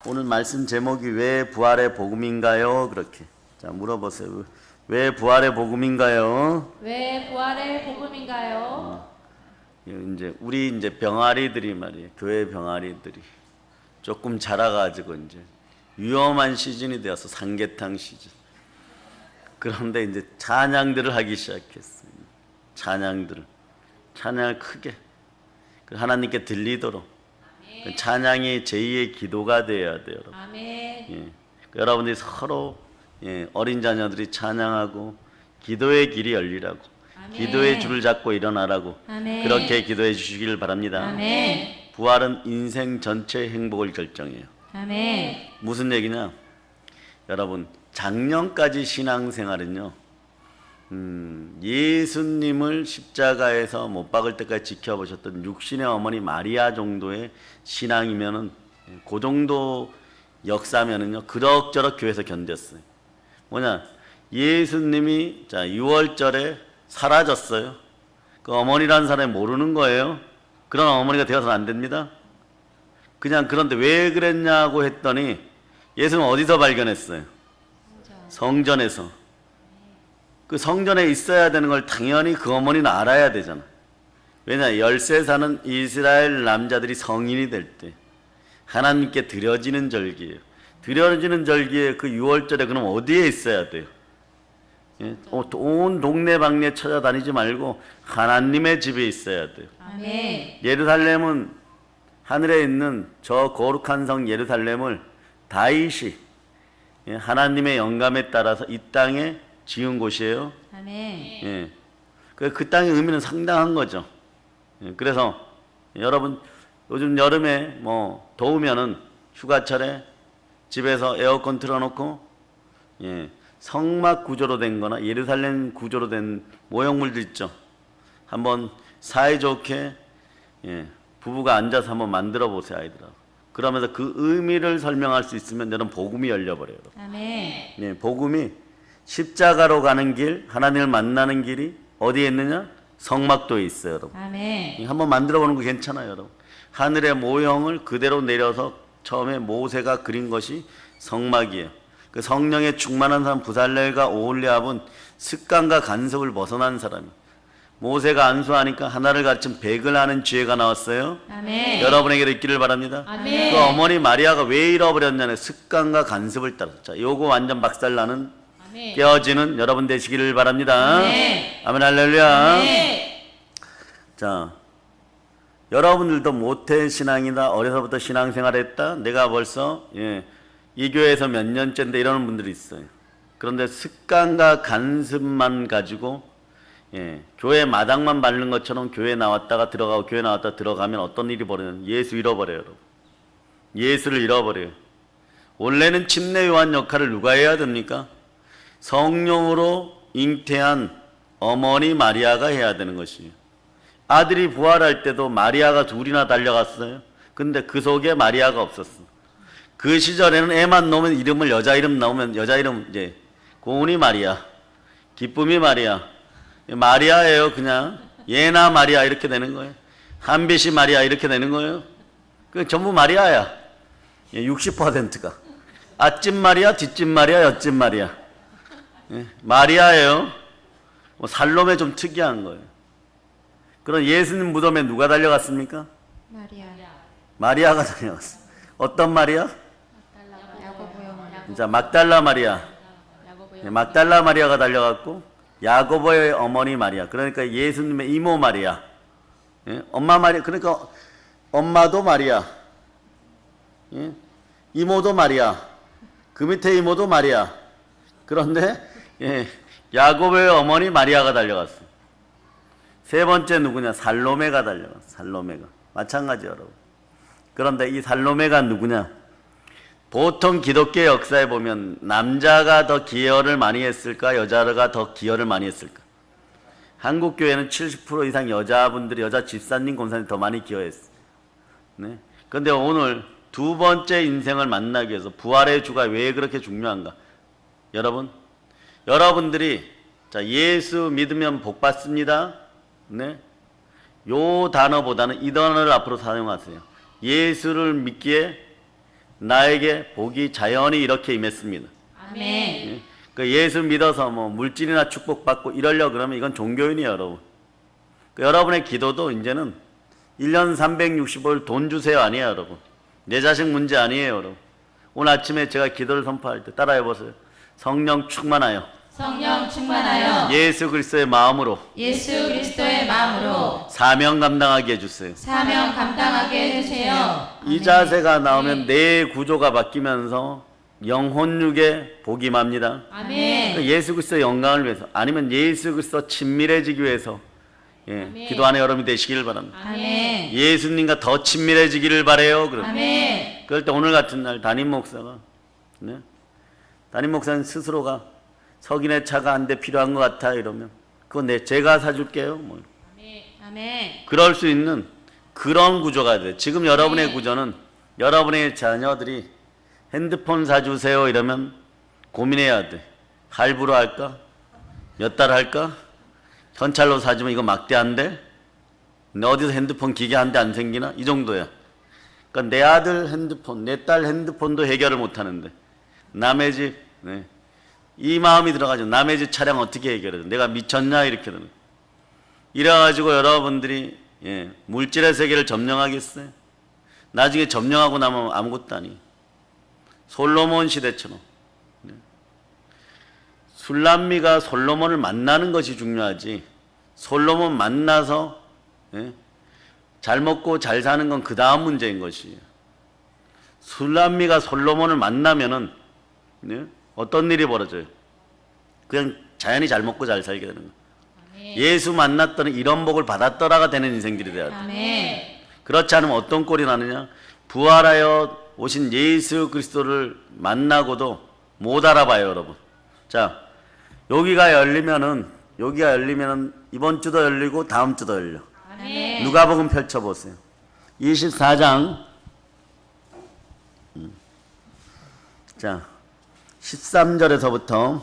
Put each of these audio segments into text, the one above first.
오늘 말씀 제목이 왜 부활의 복음인가요? 그렇게 자 물어보세요. 왜 부활의 복음인가요? 왜 부활의 복음인가요? 이제 우리 이제 병아리들이 말이에요. 교회 병아리들이 조금 자라가지고 이제 위험한 시즌이 되어서 삼계탕 시즌. 그런데 이제 찬양들을 하기 시작했어요. 찬양을 크게 하나님께 들리도록. 그 찬양이 제2의 기도가 되어야 돼요, 여러분. 아멘. 예. 여러분들이 서로 어린 자녀들이 찬양하고 기도의 길이 열리라고, 아멘. 기도의 줄을 잡고 일어나라고 아멘. 그렇게 기도해 주시길 바랍니다. 아멘. 부활은 인생 전체의 행복을 결정해요. 아멘. 무슨 얘기냐? 여러분 작년까지 신앙생활은요, 예수님을 십자가에서 못 박을 때까지 지켜보셨던 육신의 어머니 마리아 정도의 신앙이면은, 그 정도 역사면은요 그럭저럭 교회에서 견뎠어요. 뭐냐? 예수님이 6월절에 사라졌어요. 그 어머니라는 사람이 모르는 거예요. 그런 어머니가 되어서는 안 됩니다. 그냥 그런데 왜 그랬냐고 했더니 예수는 어디서 발견했어요? 성전에서. 그 성전에 있어야 되는 걸 당연히 그 어머니는 알아야 되잖아. 왜냐? 13사는 이스라엘 남자들이 성인이 될 때 하나님께 드려지는 절기예요. 드려지는 절기에 그 6월절에 그럼 어디에 있어야 돼요? 온 동네방네 찾아다니지 말고 하나님의 집에 있어야 돼요. 아멘. 예루살렘은 하늘에 있는 저 거룩한 성 예루살렘을 다윗이 하나님의 영감에 따라서 이 땅에 지은 곳이에요. 아멘. 예. 그 땅의 의미는 상당한 거죠. 예. 그래서 여러분 요즘 여름에 뭐 더우면은 휴가철에 집에서 에어컨 틀어놓고 성막 구조로 된 거나 예루살렘 구조로 된 모형물들 있죠. 한번 사이좋게 부부가 앉아서 한번 만들어 보세요, 아이들하고. 그러면서 그 의미를 설명할 수 있으면 여러분 복음이 열려버려요. 아멘. 복음이 십자가로 가는 길, 하나님을 만나는 길이 어디에 있느냐? 성막도에 있어요, 여러분. 아멘. 한번 만들어 보는 거 괜찮아요, 여러분. 하늘의 모형을 그대로 내려서 처음에 모세가 그린 것이 성막이에요. 그 성령에 충만한 사람 부살렐과 오홀리압은 습관과 간섭을 벗어난 사람이에요. 모세가 안수하니까 하나를 가르친 백을 하는 지혜가 나왔어요. 아멘. 여러분에게도 있기를 바랍니다. 아멘. 그 어머니 마리아가 왜 잃어버렸냐면 습관과 간섭을 따라서. 자, 요거 완전 박살나는 아멘. 깨어지는 여러분 되시기를 바랍니다. 아멘. 아멘 할렐루야. 아멘. 자, 여러분들도 모태 신앙이다, 어려서부터 신앙생활했다, 내가 벌써 이 교회에서 몇 년째인데 이러는 분들이 있어요. 그런데 습관과 간섭만 가지고 교회 마당만 밟는 것처럼 교회 나왔다가 들어가고 교회 나왔다가 들어가면 어떤 일이 벌어져요? 예수 잃어버려요, 여러분. 예수를 잃어버려요. 원래는 침례 요한 역할을 누가 해야 됩니까? 성령으로 잉태한 어머니 마리아가 해야 되는 것이에요. 아들이 부활할 때도 마리아가 둘이나 달려갔어요. 근데 그 속에 마리아가 없었어. 그 시절에는 애만 넣으면 이름을 여자 이름 나오면 여자 이름 고은이 마리아, 기쁨이 마리아, 마리아예요. 그냥 예나 마리아 이렇게 되는 거예요. 한빛이 마리아 이렇게 되는 거예요. 그 전부 마리아야. 60%가 앞집 마리아, 뒷집 마리아, 옆집 마리아. 마리아예요. 살롬에 좀 특이한 거예요. 그럼 예수님 무덤에 누가 달려갔습니까? 마리아. 마리아가 달려갔어. 어떤 마리아? 자, 막달라 마리아. 막달라 마리아가 달려갔고 야고보의 어머니 마리아. 그러니까 예수님의 이모 마리아. 엄마 마리아. 그러니까 엄마도 마리아. 이모도 마리아. 그 밑에 이모도 마리아. 그런데 야고보의 어머니 마리아가 달려갔어. 세 번째 누구냐? 살로메가 달려갔어. 살로메가. 마찬가지 여러분. 그런데 이 살로메가 누구냐? 보통 기독교 역사에 보면 남자가 더 기여를 많이 했을까? 여자가 더 기여를 많이 했을까? 한국 교회는 70% 이상 여자분들이, 여자 집사님, 권사님 더 많이 기여했어요. 네. 그런데 오늘 두 번째 인생을 만나기 위해서 부활의 주가 왜 그렇게 중요한가? 여러분들이 예수 믿으면 복 받습니다. 네. 요 단어보다는 이 단어를 앞으로 사용하세요. 예수를 믿기에 나에게 복이 자연히 이렇게 임했습니다. 아멘. 예? 그 예수 믿어서 뭐 물질이나 축복받고 이러려 그러면 이건 종교인이에요, 여러분. 그 여러분의 기도도 이제는 1년 365일 돈 주세요 아니에요, 여러분. 내 자식 문제 아니에요, 여러분. 오늘 아침에 제가 기도를 선포할 때 따라해 보세요. 성령 충만하여 성령 충만하여 예수 그리스도의 마음으로 예수 그리스도의 마음으로 사명 감당하게 해주세요. 사명 감당하게 해주세요. 이 자세가 나오면 내 구조가 바뀌면서 영혼육에 복이 임합니다. 아멘. 예수 그리스도의 영광을 위해서 아니면 예수 그리스도 친밀해지기 위해서 기도하는 여러분이 되시길 바랍니다. 아멘. 예수님과 더 친밀해지기를 바래요. 그럼 아멘. 그럴 때 오늘 같은 날 담임 목사가 담임 목사는 스스로가 석인의 차가 한 대 필요한 것 같아 이러면 그건 제가 사줄게요. 뭐. 아멘. 그럴 수 있는 그런 구조가 돼. 지금 여러분의 구조는 여러분의 자녀들이 핸드폰 사주세요 이러면 고민해야 돼. 할부로 할까? 몇 달 할까? 현찰로 사주면 이거 막대한데? 근데 어디서 핸드폰 기계 한 대 안 생기나? 이 정도야. 그러니까 내 아들 핸드폰, 내 딸 핸드폰도 해결을 못 하는데 남의 집, 이 마음이 들어가지고 남의 집 차량 어떻게 해결해? 내가 미쳤냐? 이렇게 되는 거야. 이래가지고 여러분들이 물질의 세계를 점령하겠어요? 나중에 점령하고 나면 아무것도 아니. 솔로몬 시대처럼 술람미가 솔로몬을 만나는 것이 중요하지 솔로몬 만나서 잘 먹고 잘 사는 건 그 다음 문제인 것이에요. 술람미가 솔로몬을 만나면은 어떤 일이 벌어져요? 그냥 자연히 잘 먹고 잘 살게 되는 거예요. 예수 만났더니 이런 복을 받았더라가 되는 인생들이 돼야 돼. 아멘. 그렇지 않으면 어떤 꼴이 나느냐? 부활하여 오신 예수 그리스도를 만나고도 못 알아봐요, 여러분. 자, 여기가 열리면은 이번 주도 열리고 다음 주도 열려. 아멘. 누가복음 펼쳐 보세요. 24장. 자, 13절에서부터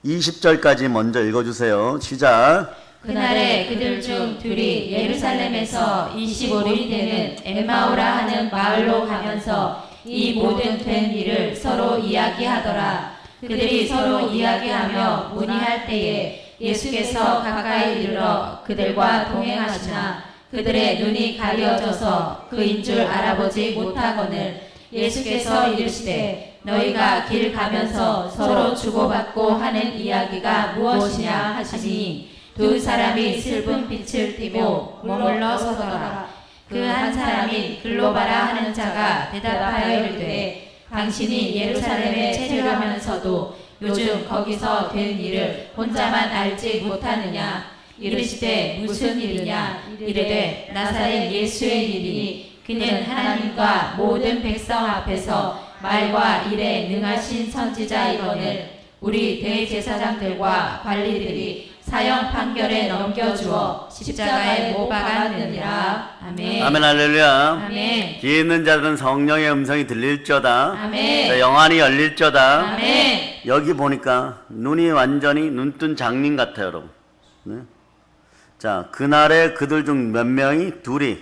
20절까지 먼저 읽어 주세요. 시작. 그날에 그들 중 둘이 예루살렘에서 25리 되는 엠마오라 하는 마을로 가면서 이 모든 된 일을 서로 이야기하더라. 그들이 서로 이야기하며 문의할 때에 예수께서 가까이 이르러 그들과 동행하시나 그들의 눈이 가려져서 그인 줄 알아보지 못하거늘 예수께서 이르시되 너희가 길 가면서 서로 주고받고 하는 이야기가 무엇이냐 하시니 두 사람이 슬픈 빛을 띠고 머물러 서더라. 그 한 사람이 글로바라 하는 자가 대답하여 이르되 당신이 예루살렘에 체류하면서도 요즘 거기서 된 일을 혼자만 알지 못하느냐. 이르시되 무슨 일이냐. 이르되 나사렛 예수의 일이니 그는 하나님과 모든 백성 앞에서 말과 일에 능하신 선지자이거늘 우리 대제사장들과 관리들이 사형 판결에 넘겨주어 십자가에 못 박았느니라. 아멘. 아멘 할렐루야. 아멘. 뒤에 있는 자들은 성령의 음성이 들릴저다. 아멘. 자, 영안이 열릴저다. 아멘. 여기 보니까 눈이 완전히 눈뜬 장님 같아요, 여러분. 자, 그날에 그들 중 몇 명이 둘이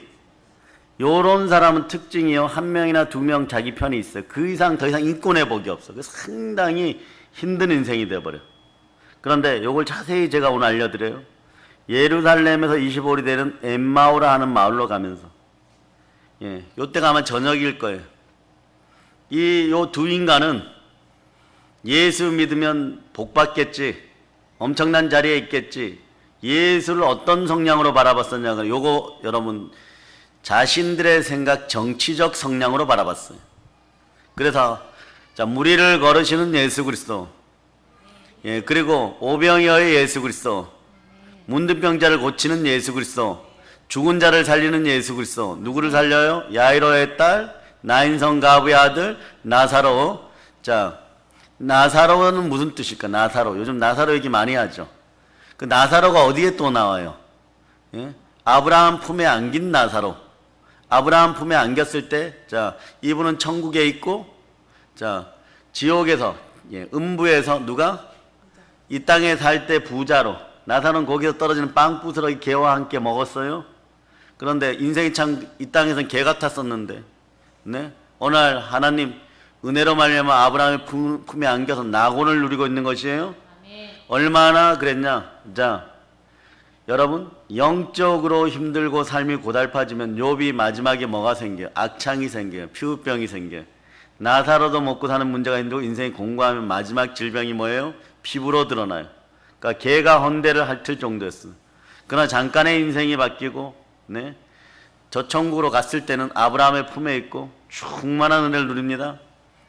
요런 사람은 특징이요. 한 명이나 두 명 자기 편이 있어요. 그 이상 더 이상 인권의 복이 없어. 그래서 상당히 힘든 인생이 돼버려. 그런데 요걸 자세히 제가 오늘 알려드려요. 예루살렘에서 25리 되는 엠마오라 하는 마을로 가면서 요때가 아마 저녁일 거예요. 요 두 인간은 예수 믿으면 복 받겠지, 엄청난 자리에 있겠지, 예수를 어떤 성향으로 바라봤었냐. 요거 여러분 자신들의 생각 정치적 성향으로 바라봤어요. 그래서 자, 무리를 걸으시는 예수 그리스도, 그리고 오병이어의 예수 그리스도, 문둥병자를 고치는 예수 그리스도, 죽은 자를 살리는 예수 그리스도. 누구를 살려요? 야이로의 딸, 나인성 가부의 아들 나사로. 자, 나사로는 무슨 뜻일까? 나사로. 요즘 나사로 얘기 많이 하죠. 그 나사로가 어디에 또 나와요? 아브라함 품에 안긴 나사로. 아브라함 품에 안겼을 때, 자, 이분은 천국에 있고, 자, 지옥에서, 음부에서 누가? 이 땅에 살 때 부자로. 나사로는 거기서 떨어지는 빵 부스러기 개와 함께 먹었어요. 그런데 인생이 참 이 땅에서는 개 같았었는데, 어느 날 하나님 은혜로 말미암아 아브라함의 품에 안겨서 낙원을 누리고 있는 것이에요. 얼마나 그랬냐. 자, 여러분 영적으로 힘들고 삶이 고달파지면 욥이 마지막에 뭐가 생겨요? 악창이 생겨요. 피부병이 생겨요. 나사로도 먹고 사는 문제가 힘들고 인생이 공고하면 마지막 질병이 뭐예요? 피부로 드러나요. 그러니까 개가 헌대를 핥을 정도였어요. 그러나 잠깐의 인생이 바뀌고 네? 저 천국으로 갔을 때는 아브라함의 품에 있고 충만한 은혜를 누립니다.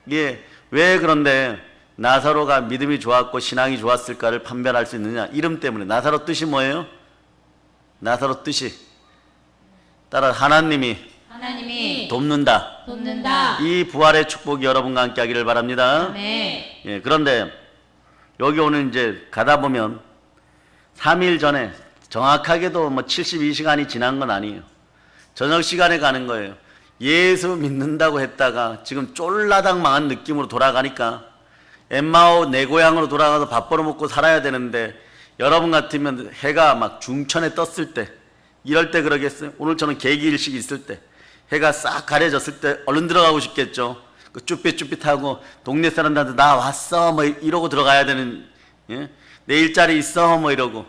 이게 왜 그런데 나사로가 믿음이 좋았고 신앙이 좋았을까를 판별할 수 있느냐? 이름 때문에. 나사로 뜻이 뭐예요? 나사로 뜻이 따라 하나님이 돕는다. 이 부활의 축복이 여러분과 함께 하기를 바랍니다. 예, 그런데 여기 오늘 이제 가다 보면 3일 전에 정확하게도 뭐 72시간이 지난 건 아니에요. 저녁 시간에 가는 거예요. 예수 믿는다고 했다가 지금 쫄라당 망한 느낌으로 돌아가니까 엠마오 내 고향으로 돌아가서 밥 벌어먹고 살아야 되는데 여러분 같으면 해가 막 중천에 떴을 때 이럴 때 그러겠어요? 오늘 저는 계기일식 있을 때 해가 싹 가려졌을 때 얼른 들어가고 싶겠죠. 그 쭈삣쭈삣하고 동네 사람들한테 나 왔어 뭐 이러고 들어가야 되는 예? 내 일자리 있어 뭐 이러고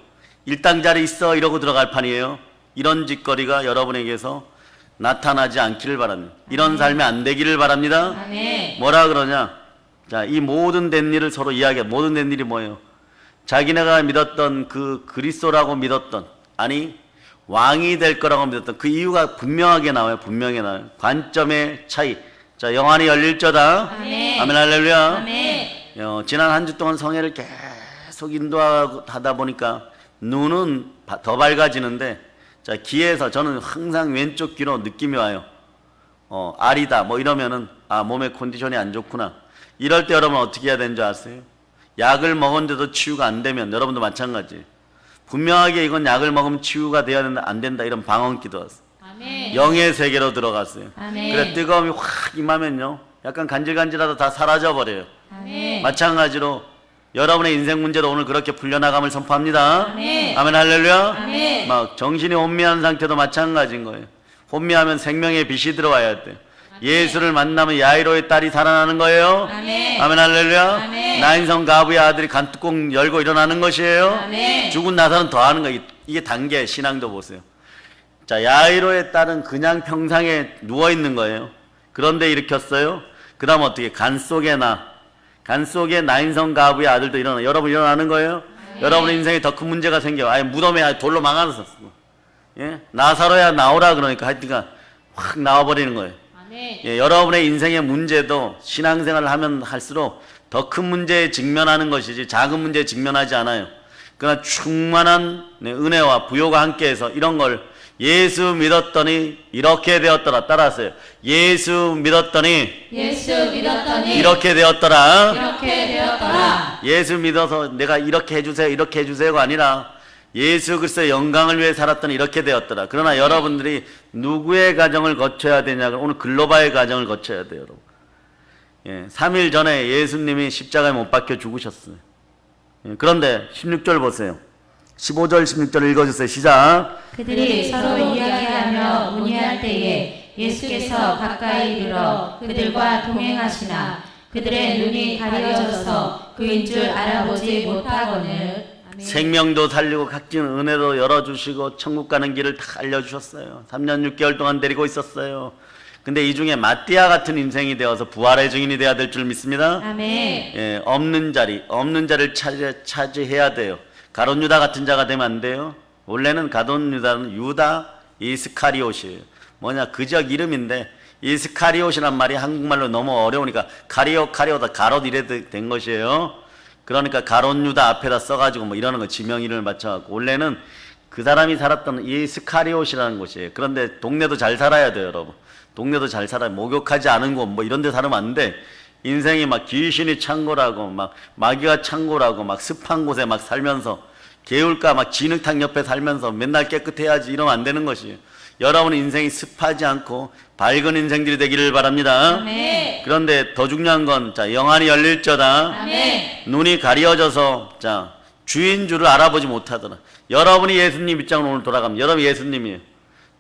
일당자리 있어 이러고 들어갈 판이에요. 이런 짓거리가 여러분에게서 나타나지 않기를 바랍니다. 이런 삶이 안 되기를 바랍니다. 뭐라 그러냐? 자, 이 모든 된 일을 서로 이야기해. 모든 된 일이 뭐예요? 자기네가 믿었던 그 그리스도라고 믿었던 아니 왕이 될 거라고 믿었던 그 이유가 분명하게 나와요. 분명히 나와요. 관점의 차이. 자, 영안이 열릴저다. 아멘 할렐루야. 지난 한 주 동안 성회를 계속 인도하다 보니까 눈은 더 밝아지는데 자, 귀에서 저는 항상 왼쪽 귀로 느낌이 와요. 알이다 뭐 이러면은 아 몸의 컨디션이 안 좋구나. 이럴 때 여러분 어떻게 해야 되는 줄 아세요? 약을 먹었는데도 치유가 안 되면 여러분도 마찬가지. 분명하게 이건 약을 먹으면 치유가 돼야 된다 안 된다 이런 방언기도 왔어요. 영의 세계로 들어갔어요. 그래 뜨거움이 확 임하면요 약간 간질간질하다 다 사라져 버려요. 마찬가지로 여러분의 인생 문제도 오늘 그렇게 풀려나감을 선포합니다. 아멘 할렐루야. 막 정신이 혼미한 상태도 마찬가지인 거예요. 혼미하면 생명의 빛이 들어와야 돼요. 예수를 만나면 야이로의 딸이 살아나는 거예요. 아멘 할렐루야. 나인성 가부의 아들이 간뚜껑 열고 일어나는 것이에요. 죽은 나사는 더 하는 거예요. 이게 단계 신앙도 보세요. 자, 야이로의 딸은 그냥 평상에 누워있는 거예요. 그런데 일으켰어요. 그 다음 어떻게 간 속에 나인성 가부의 아들도 일어나. 여러분 일어나는 거예요. 여러분의 인생에 더 큰 문제가 생겨요. 아예 무덤에 돌로 망하셨어. 예? 나사로야 나오라 그러니까 하여튼간 확 나와버리는 거예요. 예, 여러분의 인생의 문제도 신앙생활을 하면 할수록 더 큰 문제에 직면하는 것이지 작은 문제에 직면하지 않아요. 그러나 충만한 은혜와 부요가 함께해서 이런 걸 예수 믿었더니 이렇게 되었더라. 따라하세요. 예수 믿었더니 이렇게 되었더라. 예수 믿어서 내가 이렇게 해주세요 이렇게 해주세요가 아니라 예수 그리스도의 영광을 위해 살았더니 이렇게 되었더라. 그러나 여러분들이 누구의 가정을 거쳐야 되냐고 오늘 글로바의 가정을 거쳐야 돼요. 여러분. 예, 3일 전에 예수님이 십자가에 못 박혀 죽으셨어요. 예, 그런데 16절 보세요. 15절 16절 읽어주세요. 시작. 그들이 서로 이야기하며 문의할 때에 예수께서 가까이 이르러 그들과 동행하시나 그들의 눈이 가려져서 그인 줄 알아보지 못하거늘. 생명도 살리고 각종 은혜도 열어주시고 천국 가는 길을 다 알려주셨어요. 3년 6개월 동안 데리고 있었어요. 근데 이 중에 마띠아 같은 인생이 되어서 부활의 증인이 돼야 될 줄 믿습니다. 예, 없는 자리를 차지해야 돼요. 가룟 유다 같은 자가 되면 안 돼요. 원래는 가룟 유다는 유다 이스카리옷이에요. 뭐냐 그 지역 이름인데 이스카리옷이란 말이 한국말로 너무 어려우니까 카리오다 가롯 이래 된 것이에요. 그러니까 가롯 유다 앞에다 써가지고 뭐 이러는 거 지명 이름을 맞춰갖고 원래는 그 사람이 살았던 이스카리옷이라는 곳이에요. 그런데 동네도 잘 살아야 돼요, 여러분. 동네도 잘 살아요. 목욕하지 않은 곳 뭐 이런 데 살면 안 돼. 인생이 막 귀신이 창고라고 막 마귀가 창고라고 막 습한 곳에 막 살면서 개울가 막 진흙탕 옆에 살면서 맨날 깨끗해야지 이러면 안 되는 것이에요. 여러분의 인생이 습하지 않고 밝은 인생들이 되기를 바랍니다. 그런데 더 중요한 건 자 영안이 열릴저다. 눈이 가려져서 자 주인 줄을 알아보지 못하더라. 여러분이 예수님 입장으로 오늘 돌아가면 여러분 예수님이에요.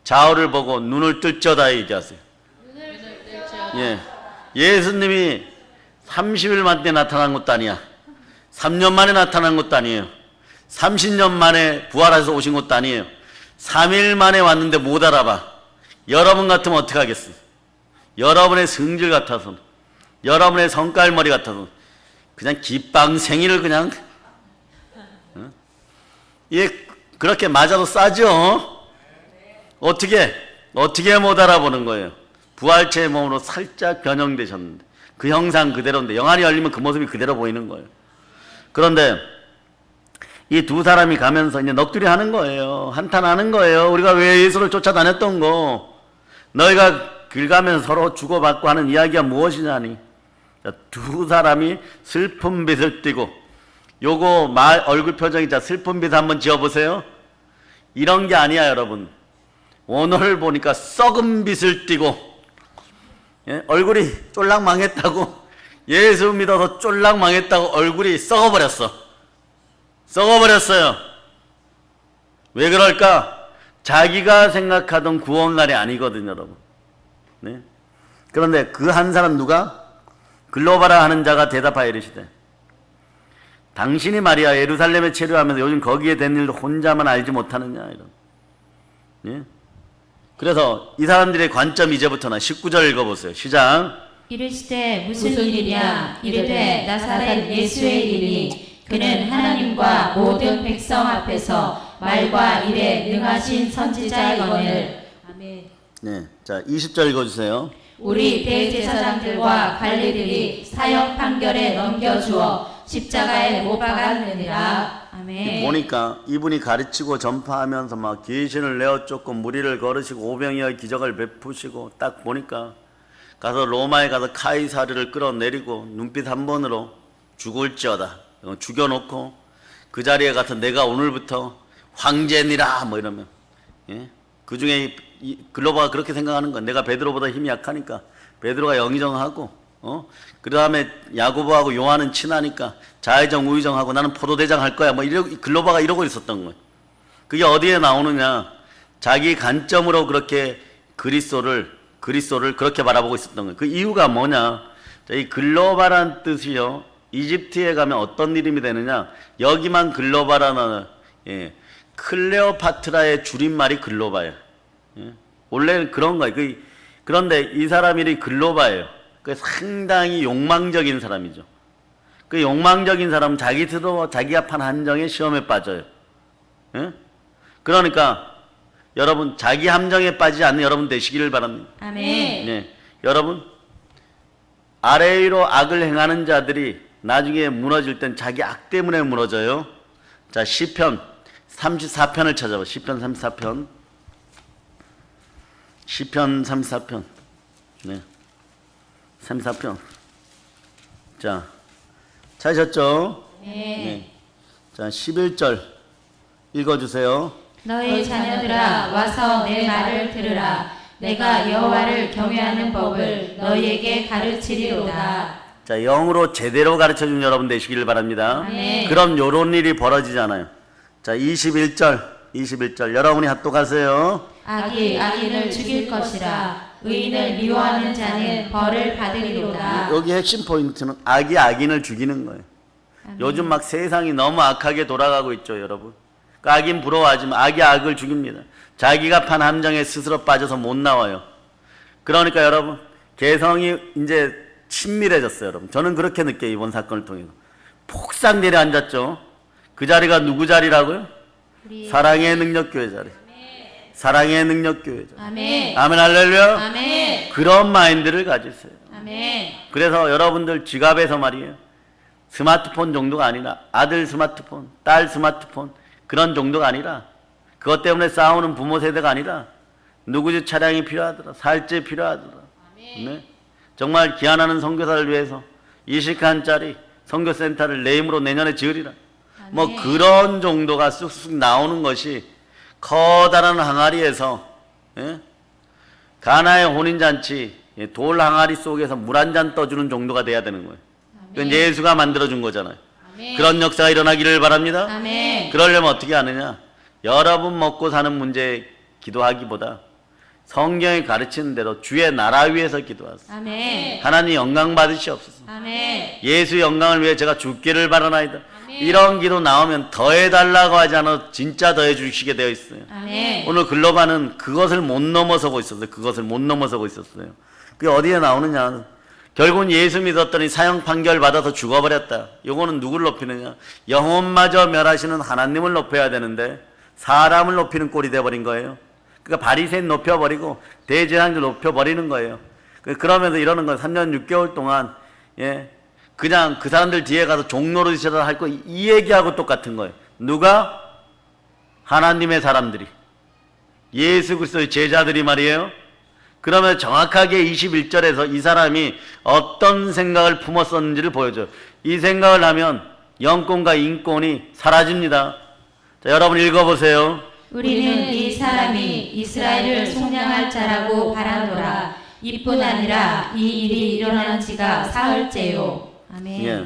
좌우를 보고 눈을 뜰저다 얘기하세요. 예. 예수님이 30일 만에 나타난 것도 아니야. 3년 만에 나타난 것도 아니에요. 30년 만에 부활해서 오신 것도 아니에요. 3일 만에 왔는데 못 알아봐. 여러분 같으면 어떻게 하겠어? 여러분의 성질 같아서, 여러분의 성깔머리 같아서 그냥 기빵생이를 그냥 예, 그렇게 맞아도 싸죠. 어떻게 못 알아보는 거예요? 부활체의 몸으로 살짝 변형되셨는데 그 형상 그대로인데 영안이 열리면 그 모습이 그대로 보이는 거예요. 그런데 이 두 사람이 가면서 이제 넋두리 하는 거예요. 한탄하는 거예요. 우리가 왜 예수를 쫓아다녔던 거, 너희가 길 가면서 서로 주고받고 하는 이야기가 무엇이냐니. 두 사람이 슬픈 빛을 띠고, 요거 말 얼굴 표정이, 자 슬픈 빛 한번 지어보세요. 이런 게 아니야 여러분. 오늘 보니까 썩은 빛을 띠고, 예? 얼굴이 쫄락 망했다고, 예수 믿어서 쫄락 망했다고 얼굴이 썩어버렸어요. 왜 그럴까? 자기가 생각하던 구원날이 아니거든요 여러분. 네? 그런데 그 한 사람 누가? 글로바라 하는 자가 대답하여 이르시되, 당신이 말이야 예루살렘에 체류하면서 요즘 거기에 된 일도 혼자만 알지 못하느냐 이런. 예? 그래서 이 사람들의 관점이 이제부터는 19절 읽어보세요. 시작. 이르시되 무슨 일이냐? 이르되 나사렛 예수의 일이니 그는 하나님과 모든 백성 앞에서 말과 일에 능하신 선지자이거늘. 아멘. 네, 자 20절 읽어주세요. 우리 대제사장들과 관리들이 사형 판결에 넘겨주어 십자가에 못 박았느니라. 아멘. 보니까 이분이 가르치고 전파하면서 막 귀신을 내어 쫓고 무리를 걸으시고 오병이어 기적을 베푸시고, 딱 보니까 가서 로마에 가서 카이사르를 끌어내리고 눈빛 한 번으로 죽을지어다 죽여놓고 그 자리에 가서 내가 오늘부터 황제니라 뭐 이러면, 예? 그 중에 글로바가 그렇게 생각하는 거야. 내가 베드로보다 힘이 약하니까 베드로가 영의정하고, 그 다음에 야고보하고 요한은 친하니까 좌의정 우의정하고 나는 포도대장 할 거야. 뭐 글로바가 이러고 있었던 거예요. 그게 어디에 나오느냐? 자기 관점으로 그렇게 그리스도를 그렇게 바라보고 있었던 거예요. 그 이유가 뭐냐? 이 글로바란 뜻이요, 이집트에 가면 어떤 이름이 되느냐? 여기만 글로바라는, 예, 클레오파트라의 줄임말이 글로바예요. 예? 원래는 그런 거예요. 그런데 이 사람 이름이 글로바예요. 상당히 욕망적인 사람이죠. 그 욕망적인 사람은 자기 스스로 자기가 판 함정에 시험에 빠져요. 예? 그러니까 여러분 자기 함정에 빠지지 않는 여러분 되시기를 바랍니다. 아멘. 네. 여러분 아래 위로 악을 행하는 자들이 나중에 무너질 땐 자기 악 때문에 무너져요. 자, 시편 34편을 찾아봐. 시편 34편. 시편 34편. 네. 34편. 자, 찾으셨죠? 네. 자, 11절 읽어주세요. 너희 자녀들아 와서 내 말을 들으라. 내가 여호와를 경외하는 법을 너희에게 가르치리로다. 자, 영으로 제대로 가르쳐준 여러분 되시길 바랍니다. 아멘. 그럼 요런 일이 벌어지잖아요. 자, 21절 여러분이 합독하세요. 악이 악인을 죽일 것이라. 의인을 미워하는 자는 벌을 받으리로다. 여기 핵심 포인트는 악이 악인을 죽이는 거예요. 아멘. 요즘 막 세상이 너무 악하게 돌아가고 있죠 여러분. 그러니까 악인 부러워하지만 악이 악을 죽입니다. 자기가 판 함정에 스스로 빠져서 못 나와요. 그러니까 여러분 개성이 이제 친밀해졌어요 여러분. 저는 그렇게 느껴요. 이번 사건을 통해서 폭삭 내려앉았죠. 그 자리가 누구 자리라고요? 사랑의 능력교회 자리. 사랑의 능력교회 자리. 아멘. 아멘 할렐루야. 아멘. 그런 마인드를 가지세요. 아멘. 그래서 여러분들 지갑에서 말이에요, 스마트폰 정도가 아니라 아들 스마트폰, 딸 스마트폰 그런 정도가 아니라, 그것 때문에 싸우는 부모 세대가 아니라 누구 집 차량이 필요하더라, 살집 필요하더라, 네? 정말 기한하는 선교사를 위해서 20칸짜리 선교센터를 내 힘으로 내년에 지으리라. 뭐 그런 정도가 쑥쑥 나오는 것이 커다란 항아리에서, 예? 가나의 혼인잔치 돌 항아리 속에서 물 한 잔 떠주는 정도가 돼야 되는 거예요. 그건 예수가 만들어준 거잖아요. 아멘. 그런 역사가 일어나기를 바랍니다. 아멘. 그러려면 어떻게 하느냐? 여러분 먹고 사는 문제 기도하기보다 성경이 가르치는 대로 주의 나라 위해서 기도하세요. 아멘. 하나님 영광 받으시옵소서. 아멘. 예수 영광을 위해 제가 죽기를 바라나이다. 아멘. 이런 기도 나오면 더해달라고 하지 않아 진짜 더해 주시게 되어 있어요. 아멘. 오늘 글로바는 그것을 못 넘어서고 있었어요. 그것을 못 넘어서고 있었어요. 그게 어디에 나오느냐. 결국은 예수 믿었더니 사형 판결 받아서 죽어버렸다. 요거는 누구를 높이느냐. 영혼마저 멸하시는 하나님을 높여야 되는데 사람을 높이는 꼴이 되어버린 거예요. 그러니까 바리새인 높여버리고 대제사장들 높여버리는 거예요. 그러면서 이러는 거예요. 3년 6개월 동안 그냥 그 사람들 뒤에 가서 종노릇이라 할 거 이 얘기하고 똑같은 거예요. 누가? 하나님의 사람들이, 예수 그리스도의 제자들이 말이에요. 그러면 정확하게 21절에서 이 사람이 어떤 생각을 품었었는지를 보여줘요. 이 생각을 하면 영권과 인권이 사라집니다. 자, 여러분 읽어보세요. 우리는 이 사람이 이스라엘을 속량할 자라고 바라노라. 이뿐 아니라 이 일이 일어난 지가 사흘째요. 아멘. 예.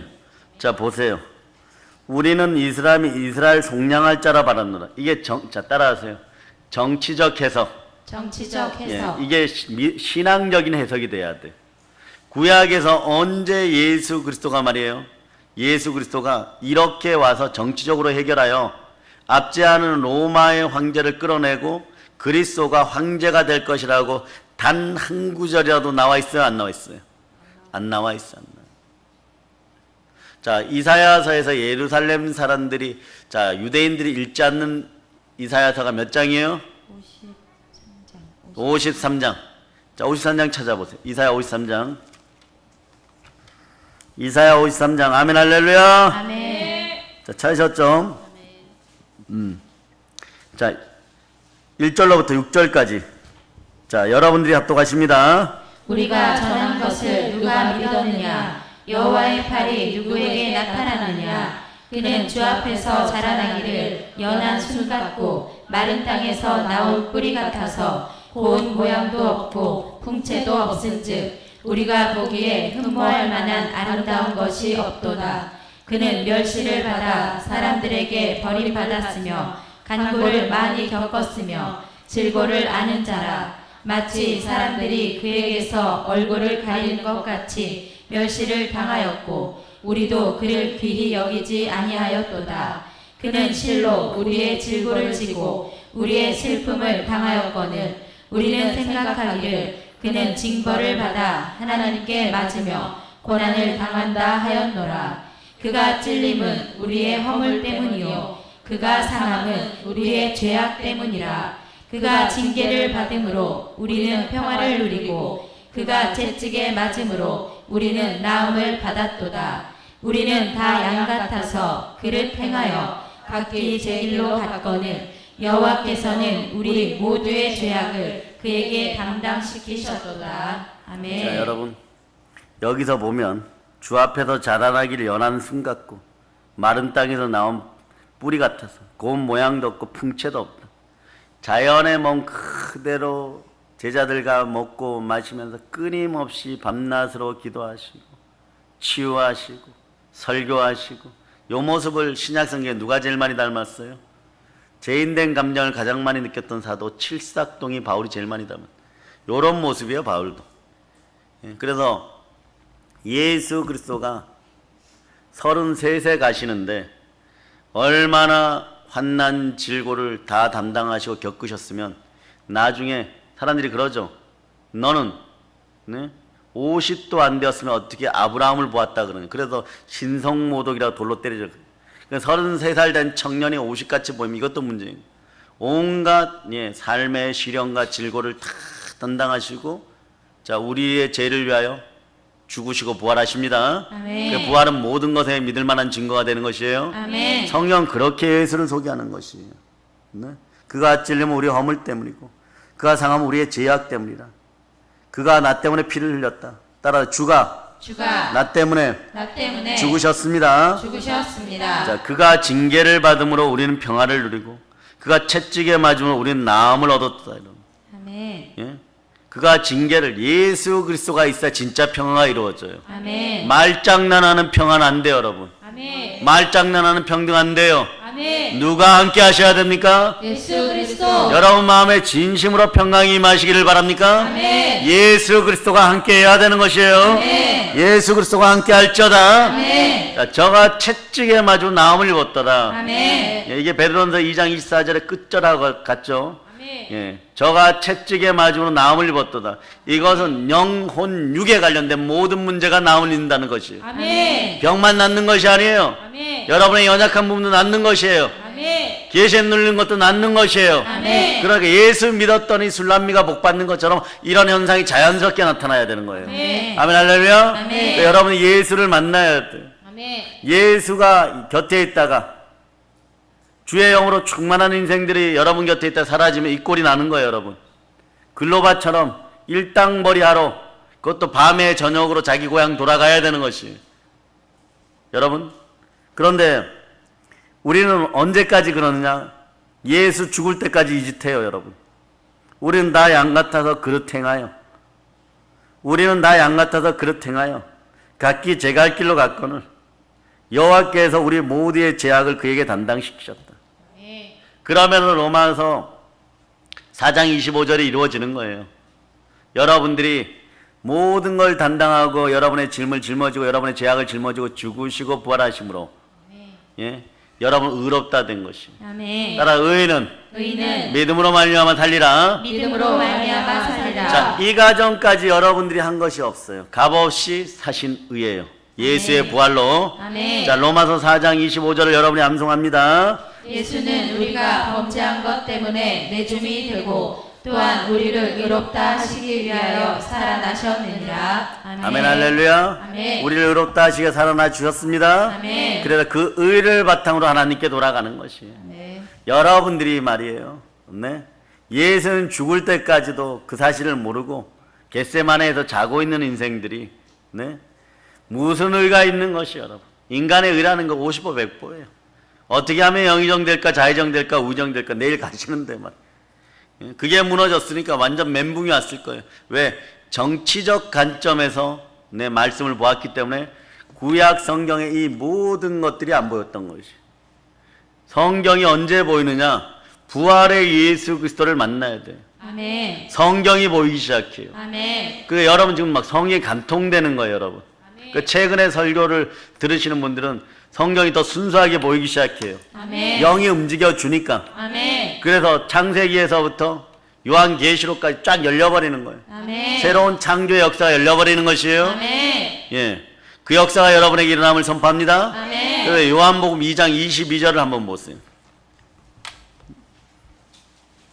자, 보세요. 우리는 이 사람이 이스라엘 속량할 자라 바라노라. 이게 자, 따라하세요. 정치적 해석. 정치적 해석. 이게 신앙적인 해석이 돼야 돼. 구약에서 언제 예수 그리스도가 말이에요. 예수 그리스도가 이렇게 와서 정치적으로 해결하여 압제하는 로마의 황제를 끌어내고 그리스도가 황제가 될 것이라고 단 한 구절이라도 나와 있어요? 안 나와 있어요? 안 나와 있어. 안 나와. 자, 이사야서에서 예루살렘 사람들이, 자, 유대인들이 읽지 않는 이사야서가 몇 장이에요? 53장. 자, 53장 찾아보세요. 이사야 53장. 이사야 53장. 아멘 할렐루야. 아멘. 자, 찾으셨죠? 자, 1절로부터 6절까지. 자, 여러분들이 합독하십니다. 우리가 전한 것을 누가 믿었느냐? 여호와의 팔이 누구에게 나타났느냐? 그는 주 앞에서 자라나기를 연한 순 같고 마른 땅에서 나올 뿌리 같아서 고운 모양도 없고 풍채도 없은즉 우리가 보기에 흠모할 만한 아름다운 것이 없도다. 그는 멸시를 받아 사람들에게 버림받았으며 간고를 많이 겪었으며 질고를 아는 자라. 마치 사람들이 그에게서 얼굴을 가리는 것 같이 멸시를 당하였고 우리도 그를 귀히 여기지 아니하였도다. 그는 실로 우리의 질고를 지고 우리의 슬픔을 당하였거늘 우리는 생각하기를 그는 징벌을 받아 하나님께 맞으며 고난을 당한다 하였노라. 그가 찔림은 우리의 허물 때문이요 그가 상함은 우리의 죄악 때문이라. 그가 징계를 받음으로 우리는 평화를 누리고 그가 채찍에 맞음으로 우리는 나음을 받았도다. 우리는 다 양 같아서 그를 행하여 각기 제 길로 갔거늘 여호와께서는 우리 모두의 죄악을 그에게 담당시키셨도다. 아멘. 자, 여러분 여기서 보면 주 앞에서 자라나기를 연한 순 같고 마른 땅에서 나온 뿌리 같아서 고운 모양도 없고 풍채도 없다. 자연의 몸 그대로 제자들과 먹고 마시면서 끊임없이 밤낮으로 기도하시고 치유하시고 설교하시고 요 모습을 신약성경에 누가 제일 많이 닮았어요? 죄인된 감정을 가장 많이 느꼈던 사도 칠삭동이 바울이 제일 많이 닮은 요런 모습이에요. 바울도. 그래서 예수 그리스도가 33세 가시는데 얼마나 환난 질고를 다 담당하시고 겪으셨으면 나중에 사람들이 그러죠. 너는 50도 안 되었으면 어떻게 아브라함을 보았다 그러냐. 그래서 신성모독이라고 돌로 때리죠. 33살 된 청년이 50같이 보이면 이것도 문제예요. 온갖 삶의 시련과 질고를 다 담당하시고 자 우리의 죄를 위하여 죽으시고 부활하십니다. 아멘. 그 부활은 모든 것에 믿을 만한 증거가 되는 것이에요. 아멘. 성경 그렇게 예수를 소개하는 것이에요. 그가 찔리면 우리 허물 때문이고 그가 상하면 우리의 죄악 때문이라. 그가 나 때문에 피를 흘렸다. 따라 주가 나 때문에 죽으셨습니다. 자, 그가 징계를 받음으로 우리는 평화를 누리고 그가 채찍에 맞음으로 우리는 나음을 얻었다. 아멘. 예? 그가 징계를 예수 그리스도가 있어야 진짜 평화가 이루어져요. 아멘. 말장난하는 평화는 안 돼요, 여러분. 아멘. 말장난하는 평등 안 돼요. 아멘. 아멘. 누가 함께 하셔야 됩니까? 예수 그리스도. 여러분 마음에 진심으로 평강이 임하시기를 바랍니까? 아멘. 예수 그리스도가 함께 해야 되는 것이에요. 아멘. 예수 그리스도가 함께 할지어다. 아멘. 자, 저가 채찍에 마주 나음을 입었더라. 아멘. 예, 이게 베드로전서 2장 24절의 끝절하고 같죠. 아멘. 예, 저가 채찍에 맞으므로 나음을 입었도다. 이것은 영혼 육에 관련된 모든 문제가 나음을 입는다는 것이에요. 아멘. 병만 낫는 것이 아니에요. 아멘. 여러분의 연약한 부분도 낫는 것이에요. 아멘. 계시에 눌린 것도 낫는 것이에요. 아멘. 그러니까 예수 믿었더니 술람미가 복 받는 것처럼 이런 현상이 자연스럽게 나타나야 되는 거예요. 아멘. 아멘 할렐루야. 아멘. 그러니까 여러분이 예수를 만나야 돼요. 아멘. 예수가 곁에 있다가 주의 영으로 충만한 인생들이 여러분 곁에 있다 사라지면 이 꼴이 나는 거예요, 여러분. 글로바처럼 일당벌이하러 그것도 밤에 저녁으로 자기 고향 돌아가야 되는 것이 여러분. 그런데 우리는 언제까지 그러느냐? 예수 죽을 때까지 이 짓 해요, 여러분. 우리는 나 양 같아서 그릇 행하여, 우리는 나 양 같아서 그릇 행하여 각기 제 갈 길로 갔거늘 여호와께서 우리 모두의 죄악을 그에게 담당시키셨다. 그러면 로마서 4장 25절이 이루어지는 거예요. 여러분들이 모든 걸 담당하고 여러분의 짐을 짊어지고 여러분의 죄악을 짊어지고 죽으시고 부활하심으로 예? 여러분 의롭다 된 것이. 아멘. 따라 의인은 믿음으로 말미암아 살리라. 믿음으로 말미암아 살리라. 자, 이 과정까지 여러분들이 한 것이 없어요. 값없이 사신 의예요. 예수의 아멘. 부활로. 아멘. 자, 로마서 4장 25절을 여러분이 암송합니다. 예수는 우리가 범죄한 것 때문에 내줌이 되고 또한 우리를 의롭다 하시기 위하여 살아나셨느니라. 아멘. 아멘 할렐루야. 아멘. 우리를 의롭다 하시게 살아나 주셨습니다. 아멘. 그래서 그 의를 바탕으로 하나님께 돌아가는 것이에요. 아멘. 여러분들이 말이에요. 네? 예수는 죽을 때까지도 그 사실을 모르고 겟세마네에서 자고 있는 인생들이 네? 무슨 의가 있는 것이 여러분. 인간의 의라는 거 50보 100보예요. 어떻게 하면 영의정 될까 좌의정 될까 우정 될까 내일 가시는데 말. 그게 무너졌으니까 완전 멘붕이 왔을 거예요. 왜? 정치적 관점에서 내 말씀을 보았기 때문에 구약 성경의 이 모든 것들이 안 보였던 것이. 성경이 언제 보이느냐? 부활의 예수 그리스도를 만나야 돼요. 아멘. 성경이 보이기 시작해요. 아멘. 그 여러분 지금 막 성경이 감통되는 거예요, 여러분. 그 최근에 설교를 들으시는 분들은 성경이 더 순수하게 보이기 시작해요. 아멘. 영이 움직여 주니까. 아멘. 그래서 창세기에서부터 요한계시록까지 쫙 열려버리는 거예요. 아멘. 새로운 창조의 역사가 열려버리는 것이에요. 아멘. 예, 그 역사가 여러분에게 일어남을 선포합니다. 아멘. 그래서 요한복음 2장 22절을 한번 보세요.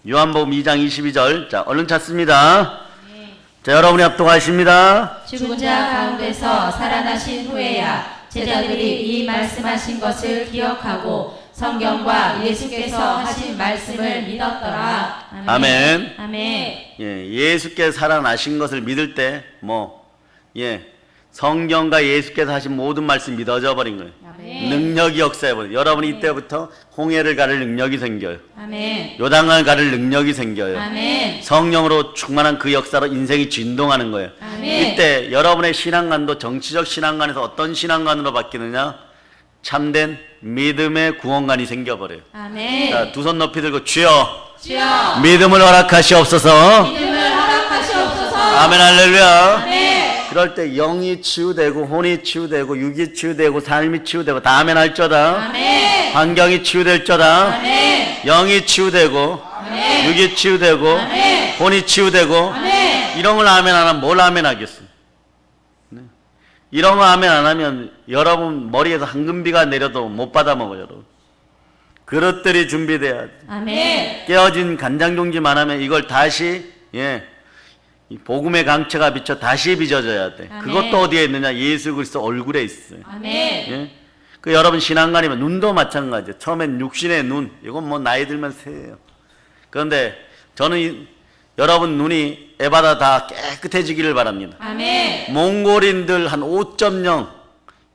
요한복음 2장 22절. 자, 얼른 찾습니다. 자, 여러분이 합독하십니다. 죽은 자 가운데서 살아나신 후에야 제자들이 이 말씀하신 것을 기억하고 성경과 예수께서 하신 말씀을 믿었더라. 아멘. 아멘. 예, 예수께서 살아나신 것을 믿을 때, 성경과 예수께서 하신 모든 말씀 믿어져 버린 거예요. 아멘. 능력이 역사해버려요. 여러분이 이때부터 홍해를 가를 능력이 생겨요. 아멘. 요단강을 가를 능력이 생겨요. 아멘. 성령으로 충만한 그 역사로 인생이 진동하는 거예요. 아멘. 이때 여러분의 신앙관도 정치적 신앙관에서 어떤 신앙관으로 바뀌느냐? 참된 믿음의 구원관이 생겨버려요. 아멘. 자, 두 손 높이 들고 주여 주여 믿음을 허락하시옵소서. 믿음을 허락하시옵소서. 아멘 할렐루야. 아멘. 그럴 때 영이 치유되고 혼이 치유되고 육이 치유되고 삶이 치유되고 다 아멘 할저다. 아멘. 환경이 치유될저다. 아멘. 영이 치유되고 아멘. 육이 치유되고 아멘. 혼이 치유되고 아멘. 이런 걸 아멘 안 하면 뭘 아멘 하겠어요? 네. 이런 거 아멘 안 하면 여러분 머리에서 황금비가 내려도 못 받아 먹어요, 여러분. 그릇들이 준비돼야 돼. 아멘. 깨어진 간장종지만 하면 이걸 다시 이 복음의 강체가 비쳐 다시 빚어져야 돼. 아멘. 그것도 어디에 있느냐? 예수 그리스도 얼굴에 있어요. 아멘. 예? 그 여러분 신앙관이면 눈도 마찬가지예요. 처음엔 육신의 눈, 이건 뭐 나이 들면 새예요. 그런데 저는 여러분 눈이 에바다 다 깨끗해지기를 바랍니다. 아멘. 몽골인들 한 5.0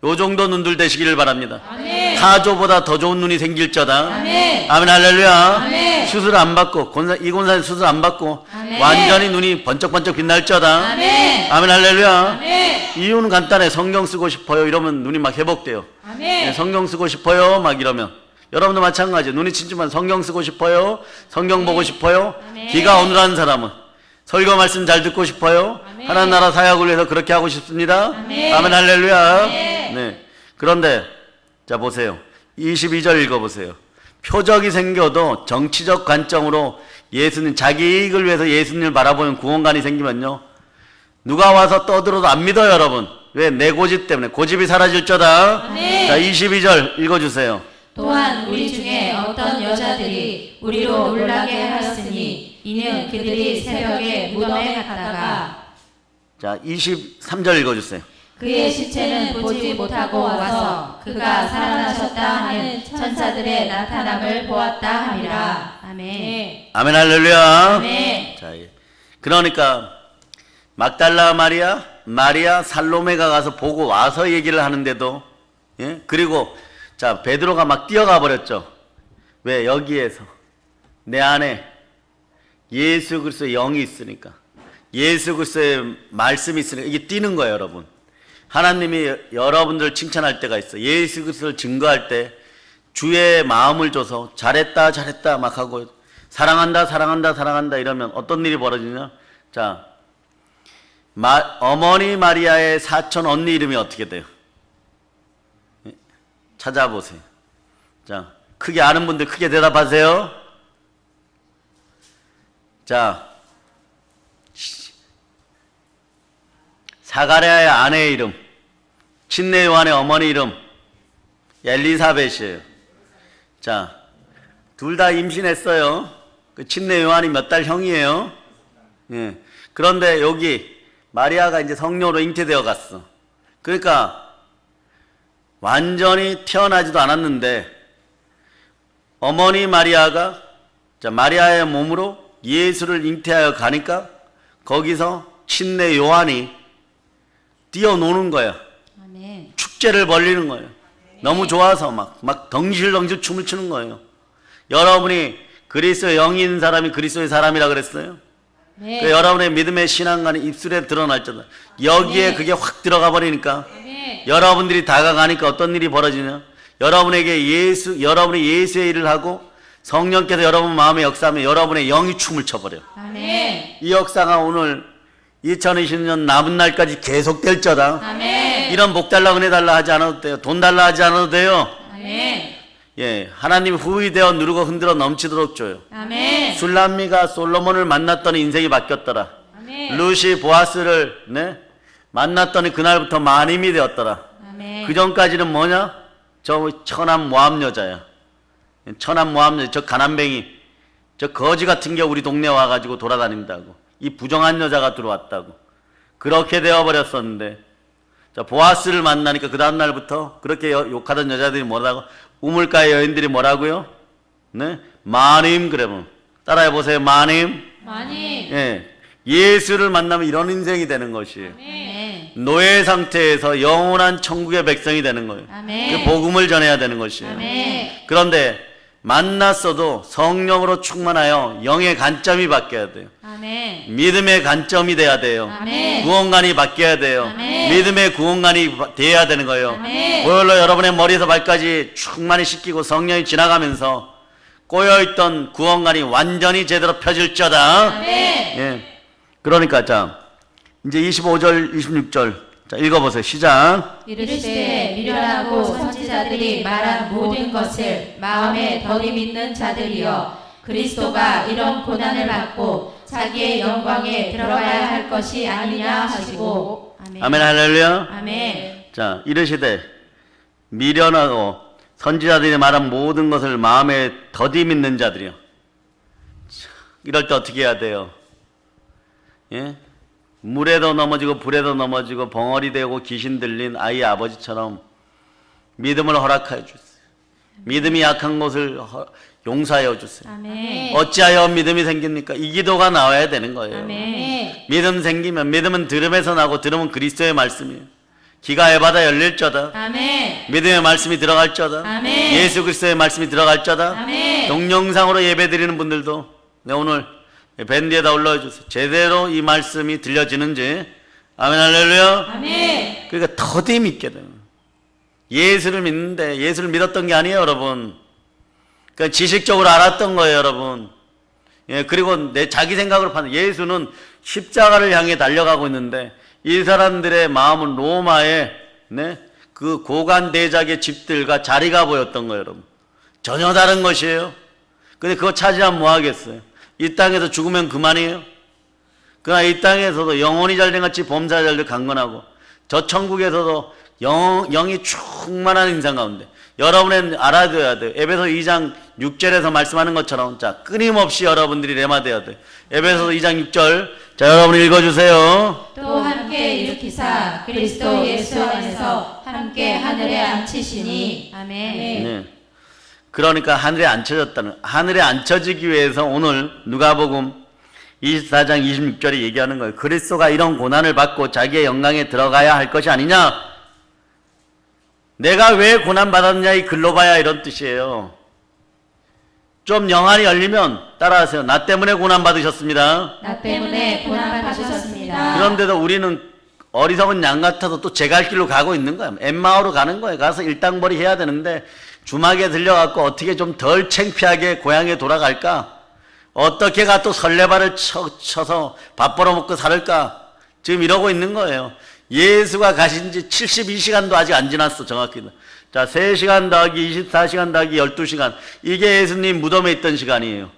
요 정도 눈들 되시기를 바랍니다. 아멘. 타조보다 더 좋은 눈이 생길저다. 아멘. 아멘 할렐루야. 아멘. 수술 안 받고 이곤산 수술 안 받고 아멘. 완전히 눈이 번쩍번쩍 빛날저다. 아멘. 아멘 할렐루야. 아멘. 이유는 간단해. 성경 쓰고 싶어요 이러면 눈이 막 회복돼요. 아멘. 성경 쓰고 싶어요 막 이러면 여러분도 마찬가지. 눈이 침침한 성경 쓰고 싶어요? 성경 보고 싶어요? 아멘. 귀가 어눌한 사람은 설교 말씀 잘 듣고 싶어요? 아멘. 하나님 나라 사역을 위해서 그렇게 하고 싶습니다. 아멘. 아멘 할렐루야. 아멘. 네. 그런데 자 보세요. 22절 읽어보세요. 표적이 생겨도 정치적 관점으로 예수님 자기 이익을 위해서 예수님을 바라보는 구원관이 생기면요. 누가 와서 떠들어도 안 믿어요, 여러분. 왜? 내 고집 때문에. 고집이 사라질 거다. 아멘. 자, 22절 읽어주세요. 또한 우리 중에 어떤 여자들이 우리로 놀라게 하였으니 이는 그들이 새벽에 무덤에 갔다가 자, 23절 읽어주세요. 그의 시체는 보지 못하고 와서 그가 살아나셨다 하는 천사들의 나타남을 보았다 함이라. 아멘. 아멘 할렐루야. 아멘. 자, 예. 그러니까 막달라 마리아, 살로메가 가서 보고 와서 얘기를 하는데도, 예? 그리고 자 베드로가 막 뛰어가 버렸죠. 왜? 여기에서 내 안에 예수 그리스도의 영이 있으니까, 예수 그리스도의 말씀이 있으니까 이게 뛰는 거예요, 여러분. 하나님이 여러분들 칭찬할 때가 있어. 예수 그리스도를 증거할 때 주의 마음을 줘서 잘했다 잘했다 막 하고 사랑한다 사랑한다 사랑한다 이러면 어떤 일이 벌어지냐? 자, 어머니 마리아의 사촌 언니 이름이 어떻게 돼요? 찾아보세요. 자, 크게 아는 분들 크게 대답하세요. 자, 사가랴의 아내의 이름, 침례 요한의 어머니 이름 엘리사벳이에요. 자, 둘 다 임신했어요. 그 침례 요한이 몇 달 형이에요. 예. 그런데 여기 마리아가 이제 성령으로 잉태되어 갔어. 그러니까 완전히 태어나지도 않았는데 어머니 마리아가 자 마리아의 몸으로 예수를 잉태하여 가니까 거기서 침례 요한이 뛰어노는 거야. 아멘. 축제를 벌리는 거예요. 너무 좋아서 막 덩실덩실 춤을 추는 거예요. 여러분이 그리스도의 영이 있는 사람이 그리스도의 사람이라 그랬어요. 네. 그 여러분의 믿음의 신앙관이 입술에 드러날잖아. 여기에 네. 그게 확 들어가 버리니까 아멘. 여러분들이 다가가니까 어떤 일이 벌어지냐? 여러분에게 여러분이 예수의 일을 하고 성령께서 여러분 마음에 역사하면 여러분의 영이 춤을 춰버려. 아멘. 이 역사가 오늘 2020년 남은 날까지 계속될 거다. 아멘. 이런 복 달라 은혜 달라 하지 않아도 돼요. 돈 달라 하지 않아도 돼요. 아멘. 예, 하나님 후이되어 누르고 흔들어 넘치도록 줘요. 아멘. 술람미가 솔로몬을 만났더니 인생이 바뀌었더라. 아멘. 루시 보아스를 만났더니 그날부터 마님이 되었더라. 아멘. 그 전까지는 뭐냐? 저 천한 모함 여자야. 천한 모함 여자, 저 가난뱅이, 저 거지 같은 게 우리 동네 와가지고 돌아다닌다고. 이 부정한 여자가 들어왔다고. 그렇게 되어버렸었는데, 자 보아스를 만나니까 그 다음날부터 그렇게 욕하던 여자들이 뭐라고? 우물가의 여인들이 뭐라고요? 네? 마님, 그러면. 따라해보세요. 마님. 많이. 예. 예수를 만나면 이런 인생이 되는 것이에요. 아멘. 노예 상태에서 영원한 천국의 백성이 되는 거예요. 아멘. 그 복음을 전해야 되는 것이에요. 아멘. 그런데 만났어도 성령으로 충만하여 영의 관점이 바뀌어야 돼요. 아멘. 믿음의 관점이 돼야 돼요. 아멘. 구원관이 바뀌어야 돼요. 아멘. 믿음의 구원관이 돼야 되는 거예요. 아멘. 보혈로 여러분의 머리에서 발까지 충만히 씻기고 성령이 지나가면서 꼬여있던 구원관이 완전히 제대로 펴질저다. 아멘. 예. 그러니까 자 이제 25절 26절 자 읽어보세요. 시작. 이르시되 미련하고 선지자들이 말한 모든 것을 마음에 더디 믿는 자들이여 그리스도가 이런 고난을 받고 자기의 영광에 들어가야 할 것이 아니냐 하시고 아멘. 아멘 할렐루야. 아멘. 자 이르시되 미련하고 선지자들이 말한 모든 것을 마음에 더디 믿는 자들이요. 이럴 때 어떻게 해야 돼요? 예? 물에도 넘어지고 불에도 넘어지고 벙어리 되고 귀신 들린 아이 아버지처럼 믿음을 허락하여 주세요. 믿음이 약한 것을 용서하여 주세요. 아멘. 어찌하여 믿음이 생깁니까? 이 기도가 나와야 되는 거예요. 아멘. 믿음 생기면 믿음은 들음에서 나고 들음은 그리스도의 말씀이에요. 귀가 에바다 열릴저다. 아멘. 믿음의 말씀이 들어갈저다. 아멘. 예수 그리스도의 말씀이 들어갈저다. 아멘. 동영상으로 예배드리는 분들도 오늘 밴드에다 올려주세요. 제대로 이 말씀이 들려지는지. 아멘 할렐루야. 아멘. 그러니까 더디 믿게 돼요. 예수를 믿는데 예수를 믿었던 게 아니에요, 여러분. 그러니까 지식적으로 알았던 거예요, 여러분. 예, 그리고 내 자기 생각으로 판 예수는 십자가를 향해 달려가고 있는데 이 사람들의 마음은 로마의 네? 그 고관 대작의 집들과 자리가 보였던 거예요, 여러분. 전혀 다른 것이에요. 근데 그거 찾으면 뭐 하겠어요? 이 땅에서 죽으면 그만이에요. 그러나 이 땅에서도 영혼이 잘된 같이 범사에 잘돼 강건하고 저 천국에서도 영이 충만한 인생 가운데 여러분은 알아둬야 돼요. 에베소 2장 6절에서 말씀하는 것처럼 자 끊임없이 여러분들이 레마돼야 돼요. 에베소 2장 6절 자 여러분 읽어주세요. 또 함께 일으키사 그리스도 예수 안에서 함께 하늘에 앉히시니 아멘. 네. 그러니까 하늘에 앉혀졌다는 하늘에 앉혀지기 위해서 오늘 누가복음 24장 26절에 얘기하는 거예요. 그리스도가 이런 고난을 받고 자기의 영광에 들어가야 할 것이 아니냐. 내가 왜 고난받았냐 이 글로 봐야 이런 뜻이에요. 좀 영안이 열리면 따라하세요. 나 때문에 고난받으셨습니다. 나 때문에 고난받으셨습니다. 그런데도 우리는 어리석은 양 같아서 또 제 갈 길로 가고 있는 거예요. 엠마오로 가는 거예요. 가서 일당벌이 해야 되는데 주막에 들려갖고 어떻게 좀 덜 창피하게 고향에 돌아갈까? 어떻게 가 또 설레발을 쳐서 밥 벌어먹고 살을까? 지금 이러고 있는 거예요. 예수가 가신 지 72시간도 아직 안 지났어, 정확히. 자, 3시간 더하기 24시간 더하기 12시간. 이게 예수님 무덤에 있던 시간이에요.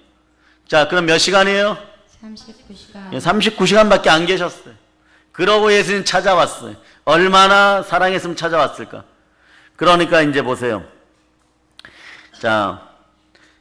자, 그럼 몇 시간이에요? 39시간. 39시간밖에 안 계셨어요. 그러고 예수님 찾아왔어요. 얼마나 사랑했으면 찾아왔을까? 그러니까 이제 보세요. 자,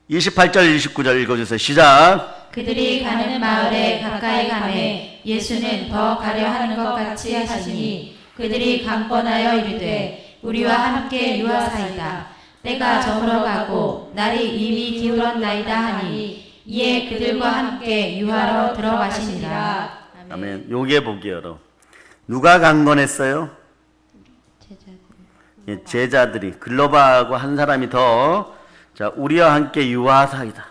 28절 29절 읽어주세요. 시작. 그들이 가는 마을에 가까이 가매 예수는 더 가려 하는 것 같이 하시니 그들이 강권하여 이르되 우리와 함께 유하사이다. 때가 저물어가고 날이 이미 기울었나이다 하니 이에 그들과 함께 유하러 들어가시니라. 아멘. 요게 보기요, 여러분. 누가 강건했어요? 제자들이. 글로바하고 한 사람이 더 자, 우리와 함께 유하사이다.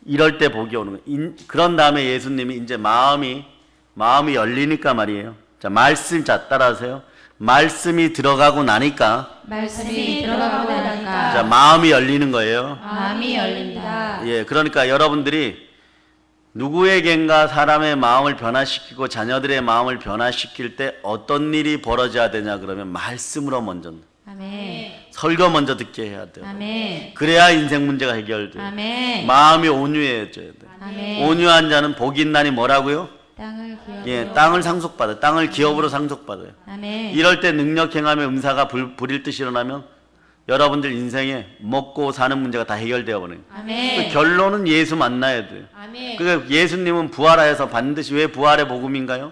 이럴 때 복이 오는 거예요. 그런 다음에 예수님이 이제 마음이 열리니까 말이에요. 자, 말씀, 자, 따라하세요. 말씀이 들어가고 나니까. 말씀이 들어가고 나니까. 자, 마음이 열리는 거예요. 마음이 열린다. 예, 그러니까 여러분들이 누구에겐가 사람의 마음을 변화시키고 자녀들의 마음을 변화시킬 때 어떤 일이 벌어져야 되냐 그러면 말씀으로 먼저. 아멘. 설교 먼저 듣게 해야 돼요. 아멘. 그래야 인생 문제가 해결돼요. 아멘. 마음이 온유해져야 돼요. 아멘. 온유한 자는 복이 있나니 뭐라고요? 땅을 기업으로. 예, 땅을 상속받아요. 땅을 기업으로 상속받아요. 아멘. 이럴 때 능력 행함의 음사가 불일 듯이 일어나면 여러분들 인생에 먹고 사는 문제가 다 해결되어 버려요. 아멘. 그 결론은 예수 만나야 돼요. 아멘. 그러니까 예수님은 부활하여서 반드시 왜 부활의 복음인가요?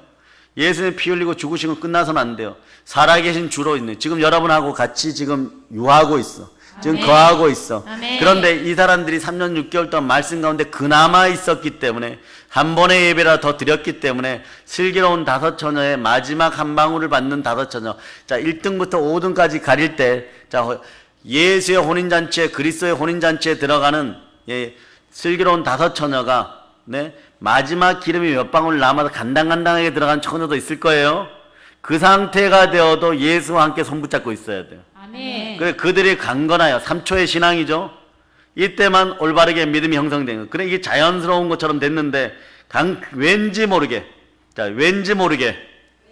예수님 피 흘리고 죽으신 거 끝나서는 안 돼요. 살아계신 주로 있네. 지금 여러분하고 같이 지금 유하고 있어. 지금 아멘. 거하고 있어. 아멘. 그런데 이 사람들이 3년 6개월 동안 말씀 가운데 그나마 있었기 때문에 한 번의 예배라 더 드렸기 때문에 슬기로운 다섯 처녀의 마지막 한 방울을 받는 다섯 처녀. 자, 1등부터 5등까지 가릴 때, 자, 예수의 혼인잔치에, 그리스도의 혼인잔치에 들어가는 슬기로운 다섯 처녀가, 네, 마지막 기름이 몇 방울 남아서 간당간당하게 들어간 처녀도 있을 거예요. 그 상태가 되어도 예수와 함께 손붙잡고 있어야 돼요. 아멘. 그들이 강건하여 3초의 신앙이죠. 이때만 올바르게 믿음이 형성된 거. 그래 이게 자연스러운 것처럼 됐는데 왠지 모르게, 자, 왠지 모르게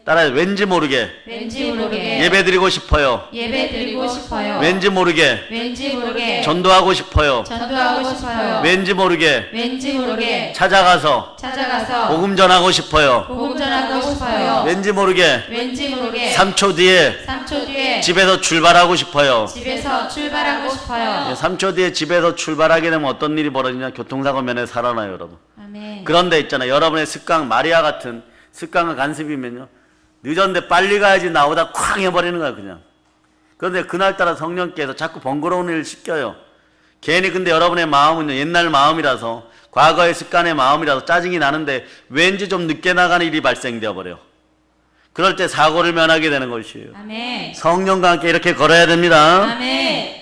따라해. 왠지 모르게 왠지 모르게 예배드리고 싶어요. 예배 드리고 싶어요. 왠지 모르게 왠지 모르게 전도하고 싶어요. 전도하고 싶어요. 왠지 모르게 왠지 모르게 찾아가서 복음 전하고 싶어요. 복음 전하고 싶어요. 왠지 모르게 왠지 모르게 3초 뒤에 3초 뒤에 집에서 출발하고 싶어요. 집에서 출발하고 싶어요. 3초 뒤에 집에서 출발하게 되면 어떤 일이 벌어지냐? 교통사고 면에 살아나요, 여러분. 아멘. 그런데 있잖아요. 여러분의 습관, 마리아 같은 습관과 간섭이면요. 늦었는데 빨리 가야지 나오다 쾅 해버리는 거야, 그냥. 그런데 그날따라 성령께서 자꾸 번거로운 일을 시켜요. 괜히 근데 여러분의 마음은 옛날 마음이라서, 과거의 습관의 마음이라서 짜증이 나는데 왠지 좀 늦게 나가는 일이 발생되어 버려요. 그럴 때 사고를 면하게 되는 것이에요. 아멘. 성령과 함께 이렇게 걸어야 됩니다. 아멘.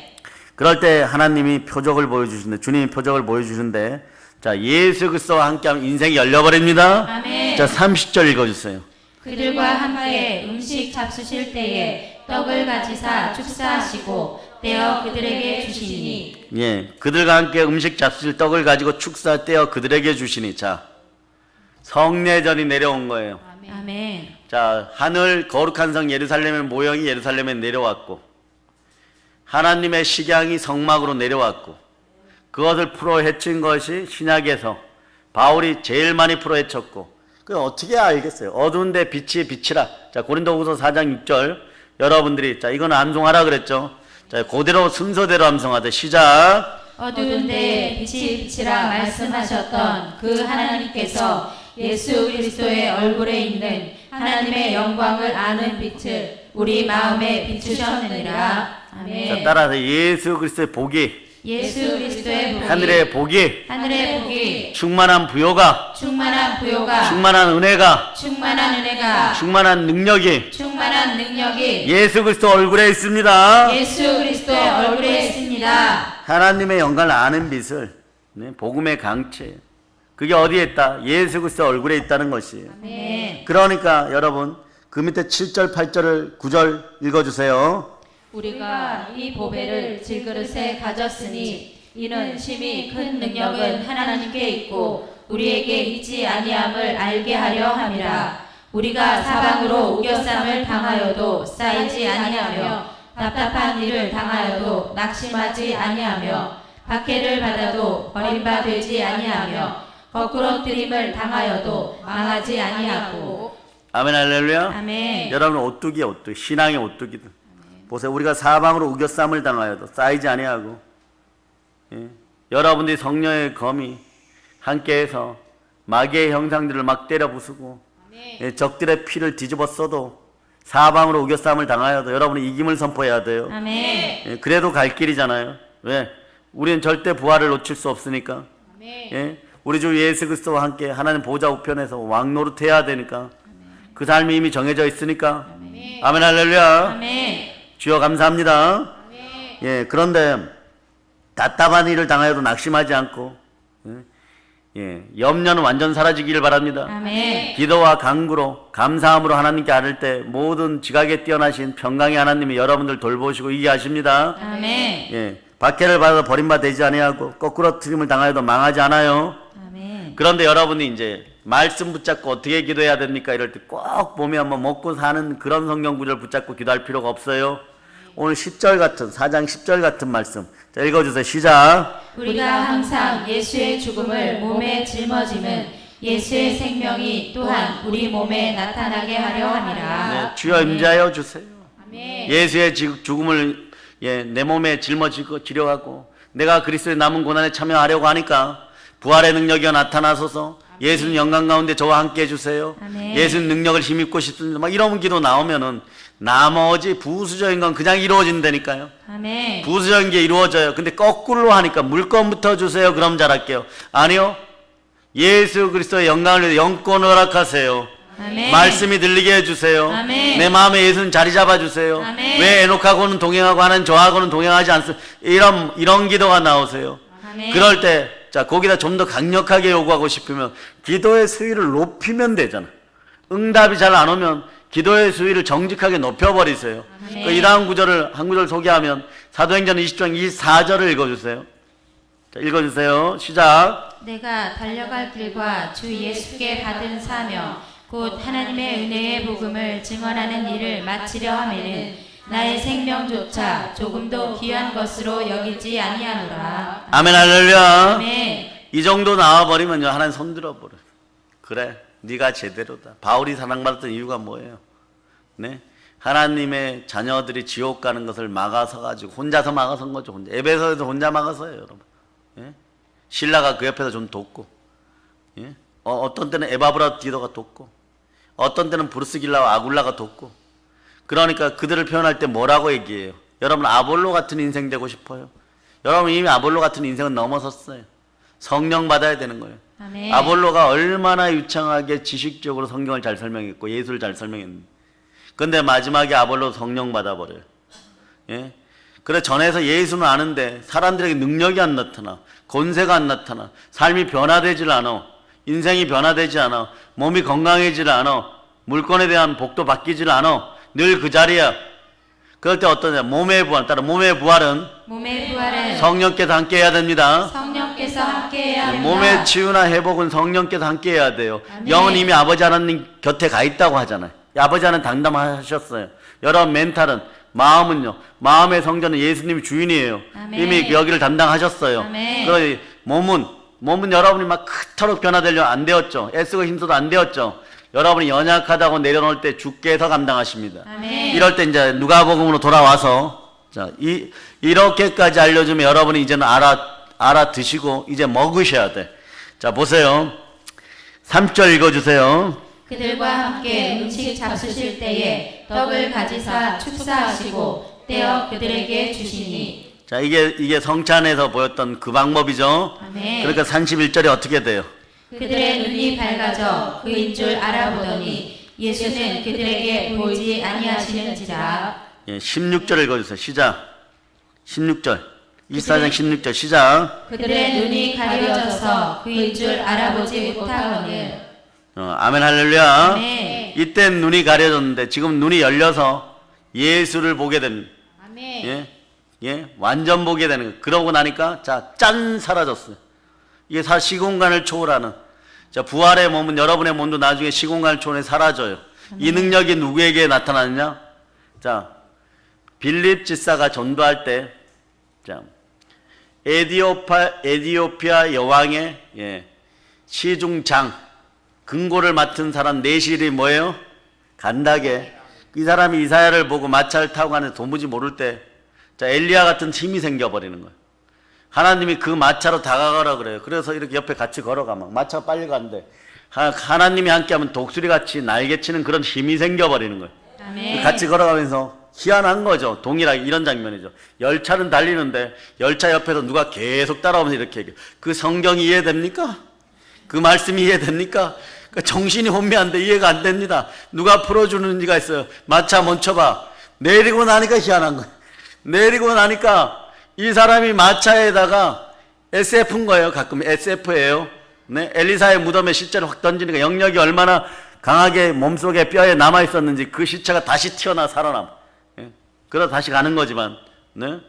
그럴 때 하나님이 표적을 보여주시는데, 주님이 표적을 보여주시는데, 자, 예수 그리스도와 함께하면 인생이 열려버립니다. 아멘. 자, 30절 읽어주세요. 그들과 함께 음식 잡수실 때에 떡을 가지사 축사하시고 떼어 그들에게 주시니 예, 그들과 함께 음식 잡수실 떡을 가지고 축사 떼어 그들에게 주시니. 자, 성례전이 내려온 거예요. 아멘. 자, 하늘 거룩한 성 예루살렘의 모형이 예루살렘에 내려왔고 하나님의 식양이 성막으로 내려왔고 그것을 풀어 헤친 것이 신약에서 바울이 제일 많이 풀어 헤쳤고 그 어떻게 알겠어요? 어두운데 빛이 비치라. 자, 고린도후서 4장 6절 여러분들이 자 이건 암송하라 그랬죠. 자, 그대로 순서대로 암송하되 시작. 어두운데 빛이 비치라 말씀하셨던 그 하나님께서 예수 그리스도의 얼굴에 있는 하나님의 영광을 아는 빛을 우리 마음에 비추셨느니라. 자, 아멘. 따라서 예수 그리스도의 복이 예수 그리스도의 복이 하늘의 복이 하늘의 복이 충만한 부요가 충만한 부요가 충만한 은혜가 충만한 은혜가 충만한 능력이 충만한 능력이 예수 그리스도 얼굴에 있습니다. 예수 그리스도의 얼굴에 있습니다. 하나님의 영광을 아는 빛을 네, 복음의 강체 그게 어디에 있다? 예수 그리스도 얼굴에 있다는 것이에요. 아멘. 그러니까 여러분 그 밑에 7절 8절을 9절 읽어주세요. 우리가 이 보배를 질그릇에 가졌으니 이는 심히 큰 능력은 하나님께 있고 우리에게 있지 아니함을 알게 하려 함이라. 우리가 사방으로 우겨쌈을 당하여도 쌓이지 아니하며 답답한 일을 당하여도 낙심하지 아니하며 박해를 받아도 버림받지 아니하며 거꾸로 뜨림을 당하여도 망하지 아니하고. 아멘 할렐루야. 아멘. 여러분 오뚜기야 오뚜기 신앙의 오뚜기들 보세요. 우리가 사방으로 우겨쌈을 당하여도 쌓이지 아니하고 예. 여러분들이 성령의 검이 함께해서 마귀의 형상들을 막 때려 부수고 예. 적들의 피를 뒤집어 써도 사방으로 우겨쌈을 당하여도 여러분이 이김을 선포해야 돼요. 아멘. 예. 그래도 갈 길이잖아요. 왜? 우리는 절대 부활을 놓칠 수 없으니까. 아멘. 예. 우리 주 예수 그리스도와 함께 하나님 보좌 우편에서 왕노릇 해야 되니까 그 삶이 이미 정해져 있으니까. 아멘 할렐루야. 아멘. 주여 감사합니다. 예, 그런데 답답한 일을 당하여도 낙심하지 않고 예, 염려는 완전 사라지기를 바랍니다. 아멘. 기도와 간구로 감사함으로 하나님께 아뢰을 때 모든 지각에 뛰어나신 평강의 하나님이 여러분들 돌보시고 이게 하십니다. 아멘. 예, 박해를 받아 버림받지 아니하고 거꾸로 트림을 당하여도 망하지 않아요. 아멘. 그런데 여러분이 이제 말씀 붙잡고 어떻게 기도해야 됩니까? 이럴 때 꼭 보면 뭐 먹고 사는 그런 성경 구절을 붙잡고 기도할 필요가 없어요. 오늘 10절 같은 4장 10절 같은 말씀 자, 읽어주세요. 시작. 우리가 항상 예수의 죽음을 몸에 짊어짐은 예수의 생명이 또한 우리 몸에 나타나게 하려 함이라. 네, 주여 임자여 주세요. 아멘. 예수의 죽음을 예, 내 몸에 짊어지고 지려가고 내가 그리스도의 남은 고난에 참여하려고 하니까 부활의 능력이 나타나소서. 예수는 영광 가운데 저와 함께 해주세요. 아멘. 예수는 능력을 힘입고 싶습니다. 막 이런 기도 나오면은 나머지 부수적인 건 그냥 이루어진다니까요. 아멘. 부수적인 게 이루어져요. 근데 거꾸로 하니까 물건부터 주세요. 그럼 잘할게요. 아니요. 예수 그리스도의 영광을 위해 영권을 허락하세요. 아멘. 말씀이 들리게 해주세요. 아멘. 내 마음에 예수는 자리 잡아주세요. 아멘. 왜 에녹하고는 동행하고 하나님 저하고는 동행하지 않습니까? 이런 기도가 나오세요. 아멘. 그럴 때 자 거기다 좀 더 강력하게 요구하고 싶으면 기도의 수위를 높이면 되잖아. 응답이 잘 안 오면 기도의 수위를 정직하게 높여버리세요. 아멘. 그 이러한 구절을 한 구절 소개하면 사도행전 20장 24절을 읽어주세요. 자, 읽어주세요. 시작. 내가 달려갈 길과 주 예수께 받은 사명 곧 하나님의 은혜의 복음을 증언하는 일을 마치려 하면은 나의 생명조차 조금도 귀한 것으로 여기지 아니하노라. 아멘 할렐루야. 아멘. 이 정도 나와버리면요 하나님 손들어 버려. 그래 네가 제대로다. 바울이 사랑받았던 이유가 뭐예요? 네, 하나님의 자녀들이 지옥 가는 것을 막아서 가지고 혼자서 막아선 거죠. 혼자. 에베소에서 혼자 막아서요, 여러분. 예? 신라가 그 옆에서 좀 돕고, 예? 어떤 때는 에바브라디도가 돕고, 어떤 때는 브루스길라와 아굴라가 돕고. 그러니까 그들을 표현할 때 뭐라고 얘기해요? 여러분 아볼로 같은 인생 되고 싶어요? 여러분 이미 아볼로 같은 인생은 넘어섰어요. 성령 받아야 되는 거예요. 아멘. 아볼로가 얼마나 유창하게 지식적으로 성경을 잘 설명했고 예수를 잘 설명했는데 근데 마지막에 아볼로 성령 받아버려요. 예? 그래 전에서 예수는 아는데 사람들에게 능력이 안 나타나 권세가 안 나타나 삶이 변화되질 않아 인생이 변화되지 않아 몸이 건강해질 않아 물건에 대한 복도 바뀌질 않아. 늘 그 자리야. 그럴 때 어떠냐? 몸의 부활. 따라 몸의 부활은 몸의 부활은 성령께서 함께 해야 됩니다. 성령께서 함께해야 합니다. 몸의 치유나 회복은 성령께서 함께 해야 돼요. 아멘. 영은 이미 아버지 하나님 곁에 가 있다고 하잖아요. 아버지 하나님 담당하셨어요. 여러분 멘탈은, 마음은요. 마음의 성전은 예수님이 주인이에요. 아멘. 이미 여기를 담당하셨어요. 아멘. 그러니 몸은 여러분이 막 그토록 변화되려 안 되었죠. 애쓰고 힘써도 안 되었죠. 여러분이 연약하다고 내려놓을 때 주께서 감당하십니다. 아멘. 이럴 때 이제 누가복음으로 돌아와서 자, 이렇게까지 알려주면 여러분이 이제는 알아드시고 이제 먹으셔야 돼. 자, 보세요. 3절 읽어주세요. 그들과 함께 음식 잡수실 때에 떡을 가지사 축사하시고 떼어 그들에게 주시니. 자, 이게 성찬에서 보였던 그 방법이죠. 아멘. 그러니까 31절에 어떻게 돼요? 그들의 눈이 밝아져 그인 줄 알아보더니 예수는 그들에게 보이지 아니하시는지라. 예, 16절 읽어주세요. 시작. 16절. 24장 16절 시작. 그들의 눈이 가려져서 그인 줄 알아보지 못하거늘. 아멘 할렐루야. 아멘. 이때 눈이 가려졌는데 지금 눈이 열려서 예수를 보게 됩니다. 아멘. 예, 완전 보게 되는 거예요. 그러고 나니까 짠 사라졌어요. 이게 시공간을 초월하는. 자, 부활의 몸은 여러분의 몸도 나중에 시공간을 초월해 사라져요. 이 능력이 누구에게 나타나느냐? 자, 빌립 집사가 전도할 때, 자, 에디오피아 여왕의 시중장 금고를 맡은 사람 내실이 뭐예요? 간다게. 이 사람이 이사야를 보고 마차를 타고 가는데 도무지 모를 때, 자, 엘리야 같은 힘이 생겨버리는 거예요. 하나님이 그 마차로 다가가라 그래요. 그래서 이렇게 옆에 같이 걸어가. 막 마차가 빨리 가는데 하나님이 함께하면 독수리같이 날개치는 그런 힘이 생겨버리는 거예요. 아멘. 같이 걸어가면서 희한한 거죠. 동일하게 이런 장면이죠. 열차는 달리는데 열차 옆에서 누가 계속 따라오면서 이렇게 얘기해요. 그 성경이 이해됩니까? 그 말씀이 이해됩니까? 그러니까 정신이 혼미한데 이해가 안 됩니다. 누가 풀어주는 이가 있어요. 마차 멈춰봐. 내리고 나니까 희한한 거예요. 내리고 나니까 이 사람이 마차에다가 SF인 거예요. 가끔 SF예요. 네? 엘리사의 무덤에 실제로 확 던지니까 영역이 얼마나 강하게 몸속에 뼈에 남아 있었는지 그 시체가 다시 튀어나 살아남. 예? 그러다 다시 가는 거지만, 네?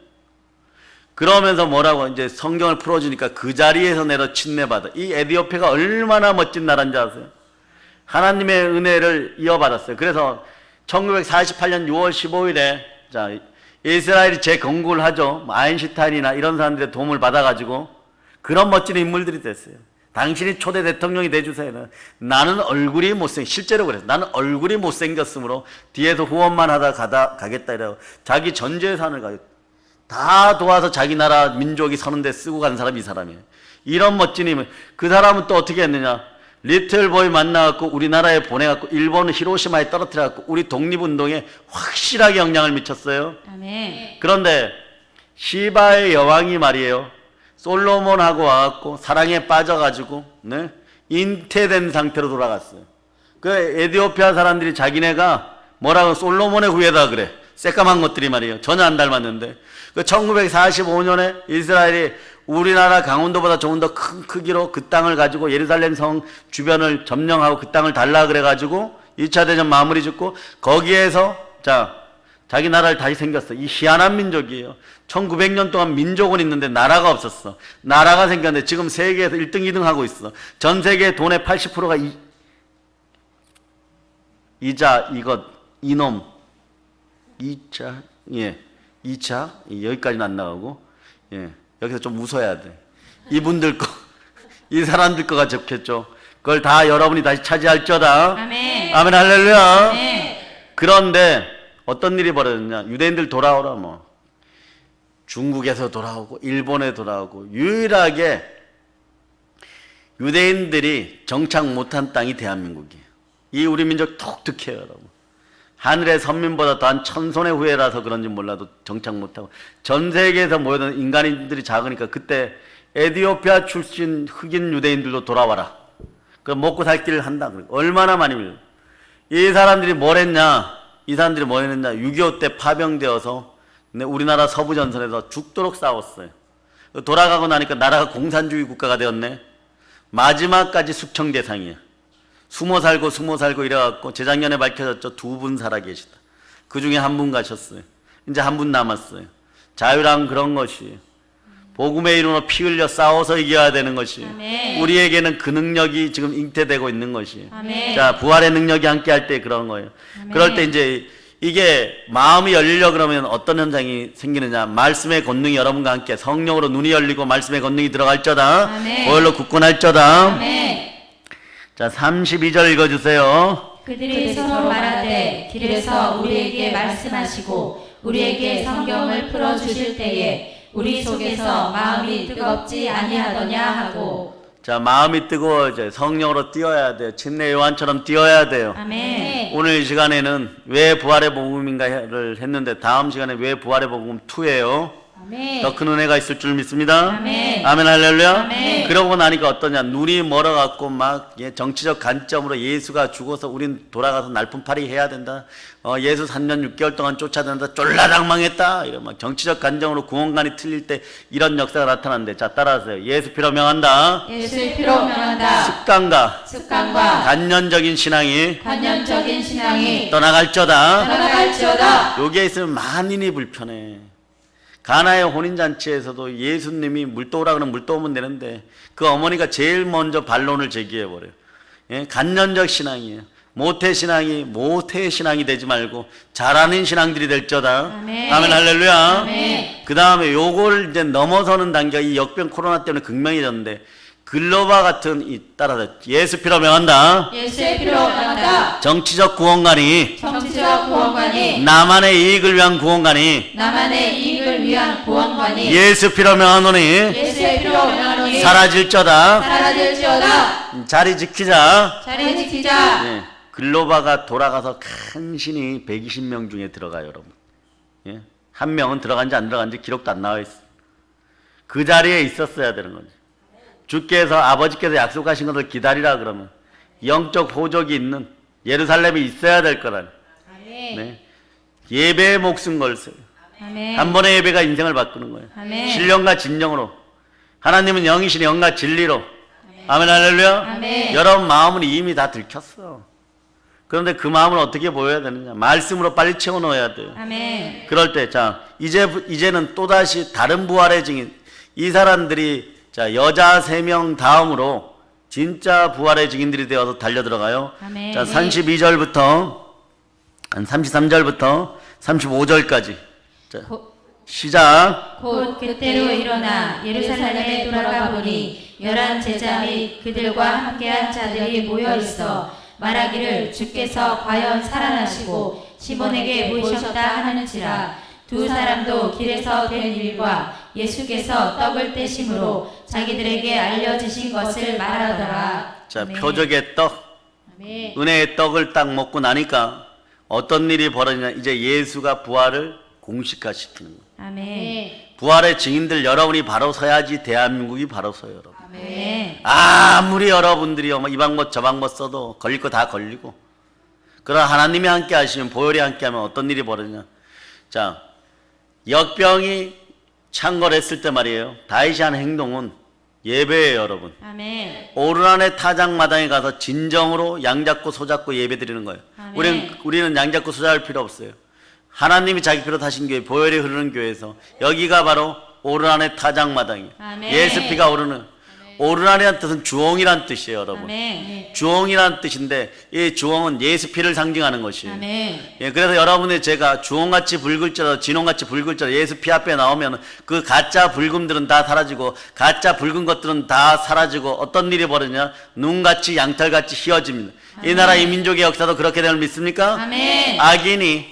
그러면서 뭐라고 이제 성경을 풀어주니까 그 자리에서 내려 침례받아. 이 에디오피아가 얼마나 멋진 나라인지 아세요? 하나님의 은혜를 이어받았어요. 그래서 1948년 6월 15일에 자, 이스라엘이 재건국을 하죠. 아인슈타인이나 이런 사람들의 도움을 받아가지고 그런 멋진 인물들이 됐어요. 당신이 초대 대통령이 돼주세요. 나는 얼굴이 못생, 실제로 그랬어요. 나는 얼굴이 못생겼으므로 뒤에서 후원만 하다 가겠다 이래요. 자기 전 재산을 다 도와서 자기 나라 민족이 서는 데 쓰고 간 사람이 이 사람이에요. 이런 멋진 힘을. 그 사람은 또 어떻게 했느냐? 리틀보이 만나갖고 우리나라에 보내갖고 일본 히로시마에 떨어뜨려갖고 우리 독립운동에 확실하게 영향을 미쳤어요. 아멘. 그런데 시바의 여왕이 말이에요. 솔로몬하고 와갖고 사랑에 빠져가지고 네? 잉태된 상태로 돌아갔어요. 그 에디오피아 사람들이 자기네가 뭐라고 솔로몬의 후예다 그래. 새까만 것들이 말이에요. 전혀 안 닮았는데 그 1945년에 이스라엘이 우리나라 강원도보다 조금 더 큰 크기로 그 땅을 가지고 예루살렘 성 주변을 점령하고 그 땅을 달라 그래가지고 2차 대전 마무리 짓고 거기에서 자기 나라를 다시 생겼어. 이 희한한 민족이에요. 1900년 동안 민족은 있는데 나라가 없었어. 나라가 생겼는데 지금 세계에서 1등, 2등 하고 있어. 전 세계 돈의 80%가 이놈 2차 여기까지는 안 나가고 여기서 좀 웃어야 돼. 이분들 거, 이 사람들 거가 적혔죠. 그걸 다 여러분이 다시 차지할지어다. 아멘. 아멘 할렐루야. 아멘. 그런데 어떤 일이 벌어졌냐? 유대인들 돌아오라 뭐 중국에서 돌아오고 일본에 돌아오고 유일하게 유대인들이 정착 못한 땅이 대한민국이에요. 이 우리 민족 독특해요, 여러분. 하늘의 선민보다 더한 천손의 후예라서 그런지 몰라도 정착 못하고 전 세계에서 모여든 인간인들이 작으니까 그때 에디오피아 출신 흑인 유대인들도 돌아와라. 그 먹고 살 길을 한다. 얼마나 많이 밀려. 이 사람들이 뭘 했냐? 이 사람들이 뭐 했느냐? 6.25 때 파병되어서 우리나라 서부전선에서 죽도록 싸웠어요. 돌아가고 나니까 나라가 공산주의 국가가 되었네. 마지막까지 숙청 대상이야. 숨어 살고 이래갖고 재작년에 밝혀졌죠. 2분 살아 계시다. 그 중에 1분 가셨어요. 이제 1분 남았어요. 자유란 그런 것이 복음의 이름으로 피 흘려 싸워서 이겨야 되는 것이 아멘. 우리에게는 그 능력이 지금 잉태되고 있는 것이 아멘. 자 부활의 능력이 함께 할 때 그런 거예요. 아멘. 그럴 때 이제 이게 마음이 열리려 그러면 어떤 현상이 생기느냐. 말씀의 권능이 여러분과 함께 성령으로 눈이 열리고 말씀의 권능이 들어갈저다. 아멘. 보혈로 굳건할저다. 아멘. 자 32절 읽어주세요. 그들이 서로 말하되 길에서 우리에게 말씀하시고 우리에게 성경을 풀어주실 때에 우리 속에서 마음이 뜨겁지 아니하더냐 하고. 자 마음이 뜨거워져 성령으로 뛰어야 돼요. 침례 요한처럼 뛰어야 돼요. 아멘. 오늘 이 시간에는 왜 부활의 복음인가를 했는데 다음 시간에 왜 부활의 복음 2예요. 아멘. 더 큰 은혜가 있을 줄 믿습니다. 아멘. 아멘 할렐루야. 아멘. 그러고 나니까 어떠냐. 눈이 멀어갖고 막 정치적 관점으로 예수가 죽어서 우린 돌아가서 날품팔이 해야 된다. 예수 3년 6개월 동안 쫓아다닌다. 쫄라당 망했다. 이런 막 정치적 관점으로 구원관이 틀릴 때 이런 역사가 나타난대. 자 따라하세요. 예수 피로 명한다. 예수의 피로 명한다. 습관과 간년적인 신앙이 관념적인 신앙이 떠나갈저다. 떠나갈지어다. 여기에 있으면 만인이 불편해. 가나의 혼인잔치에서도 예수님이 물도 오라 그러면 물도 오면 되는데 그 어머니가 제일 먼저 반론을 제기해버려요. 예? 간년적 신앙이에요. 모태 신앙이 되지 말고 잘하는 신앙들이 될저다. 아멘. 아멘 할렐루야. 아멘. 그 다음에 요걸 이제 넘어서는 단계가 이 역병 코로나 때문에 극명해졌는데 글로바 같은 따라서 예수 피로 명한다. 예수의 피로 명한다. 정치적 구원관이 정치적 구원관이 나만의 이익을 위한 구원관이 나만의 이익을 위한 구원관이 예수 피로 명하노니 예수의 피로 명하노니 사라질저다. 사라질지어다. 자리 지키자. 자리 지키자. 예, 글로바가 돌아가서 간신히 120명 중에 들어가요, 여러분. 예, 한 명은 들어간지 안 들어간지 기록도 안 나와 있어. 그 자리에 있었어야 되는 거죠. 주께서 아버지께서 약속하신 것을 기다리라 그러면 영적 호적이 있는 예루살렘이 있어야 될 거라는. 아멘. 네. 예배에 목숨 걸세요. 아멘. 한 번의 예배가 인생을 바꾸는 거예요. 아멘. 신령과 진정으로. 하나님은 영이시니 영과 진리로. 아멘 할렐루야. 아멘. 여러분 마음은 이미 다 들켰어. 그런데 그 마음을 어떻게 보여야 되느냐. 말씀으로 빨리 채워 넣어야 돼요. 아멘. 그럴 때 자 이제는 또다시 다른 부활의 증인. 이 사람들이 자 여자 3명 다음으로 진짜 부활의 증인들이 되어서 달려들어가요. 아멘. 자 32절부터 한 33절부터 35절까지 자 시작. 곧 그때로 일어나 예루살렘에 돌아가 보니 11 제자 및 그들과 함께한 자들이 모여 있어 말하기를 주께서 과연 살아나시고 시몬에게 보이셨다 하는지라. 두 사람도 길에서 된 일과 예수께서 떡을 떼심으로 자기들에게 알려주신 것을 말하더라. 자 아멘. 표적의 떡, 아멘. 은혜의 떡을 딱 먹고 나니까 어떤 일이 벌어지냐. 이제 예수가 부활을 공식화시키는 거예요. 아멘. 부활의 증인들 여러분이 바로 서야지 대한민국이 바로 서요, 여러분. 아멘. 아무리 여러분들이 이 방법 저 방법 써도 걸릴 거 다 걸리고, 그러나 하나님이 함께 하시면, 보혈이 함께 하면 어떤 일이 벌어지냐. 자 역병이 창궐했을 때 말이에요. 다윗이 한 행동은 예배예요, 여러분. 아멘. 오르란의 타작마당에 가서 진정으로 양 잡고 소 잡고 예배 드리는 거예요. 아멘. 우리는 양 잡고 소 잡을 필요 없어요. 하나님이 자기 피로 타신 교회, 보혈이 흐르는 교회에서 여기가 바로 오르란의 타작마당이에요. 아멘. 예수 피가 오르는. 오르란이라는 뜻은 주홍이란 뜻이에요, 여러분. 아멘. 주홍이란 뜻인데 이 주홍은 예수 피를 상징하는 것이에요. 아멘. 예, 그래서 여러분의 제가 주홍같이 붉을지라도 진홍같이 붉을지라도 예수 피 앞에 나오면 그 가짜 붉음들은 다 사라지고 가짜 붉은 것들은 다 사라지고 어떤 일이 벌어지냐. 눈같이 양털같이 휘어집니다. 이 나라 이 민족의 역사도 그렇게 됨을 믿습니까? 아멘. 악인이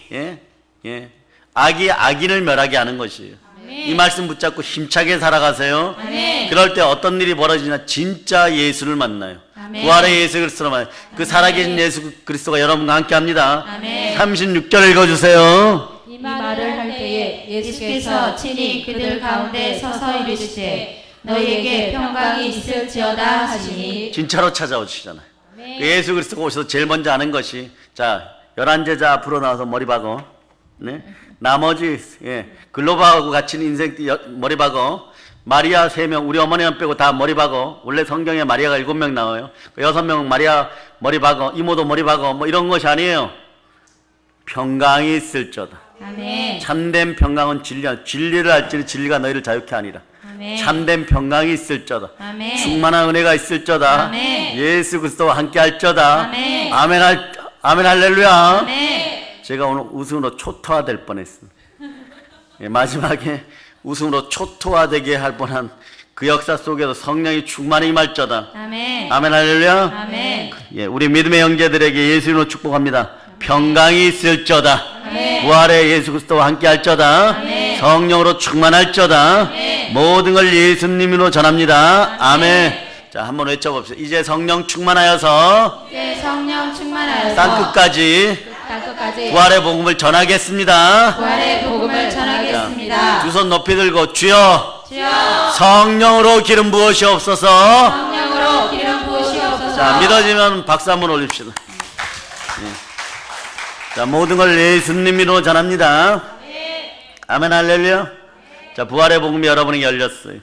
악이 악인을 멸하게 하는 것이에요. 이 말씀 붙잡고 힘차게 살아가세요. 아멘. 그럴 때 어떤 일이 벌어지냐. 진짜 예수를 만나요. 아멘. 부활의 예수 그리스도를 만나요. 그 살아계신 예수 그리스도가 여러분과 함께 합니다. 아멘. 36절 읽어주세요. 이 말을 할 때에 예수께서 친히 그들 가운데 서서 이르시되 너희에게 평강이 있을지어다 하시니. 진짜로 찾아오시잖아요. 그 예수 그리스도가 오셔서 제일 먼저 하는 것이 자 11제자 앞으로 나와서 머리 박어. 네? 나머지 글로바하고 같이 인생 머리 박어. 마리아 3명, 우리 어머니만 빼고 다 머리 박어. 원래 성경에 마리아가 7명 나와요. 6명 마리아 머리 박어, 이모도 머리 박어, 뭐 이런 것이 아니에요. 평강이 있을저다. 아멘. 참된 평강은 진리야. 진리를 알지니 진리가 너희를 자유케 하니라. 아멘. 참된 평강이 있을저다. 아멘. 충만한 은혜가 있을저다. 아멘. 예수 그리스도와 함께 할저다. 아멘. 아멘 할렐루야. 아멘. 제가 오늘 웃음으로 초토화될 뻔했습니다. 예, 마지막에 웃음으로 초토화되게 할 뻔한 그 역사 속에서 성령이 충만히 임할저다. 아멘. 아멘 할렐루야. 아멘. 예, 우리 믿음의 형제들에게 예수 이름으로 축복합니다. 평강이 있을저다. 아멘. 부활의 예수 그리스도와 함께 할저다. 아멘. 성령으로 충만할저다. 아멘. 모든 걸 예수님으로 전합니다. 아멘. 자, 한번 외쳐봅시다. 이제 성령 충만하여서 이제 성령 충만하여서 땅끝까지 땅끝까지 부활의 복음을 전하겠습니다. 부활의 복음을 전하겠습니다. 두 손 높이 들고 주여 주여 성령으로 기름 부으시옵소서. 성령으로 기름 부으시옵소서. 자, 믿어지면 박수 한번 올립시다. 예. 자, 모든 걸 예수님으로 전합니다. 아멘 할렐루야. 자, 부활의 복음이 여러분에게 열렸어요.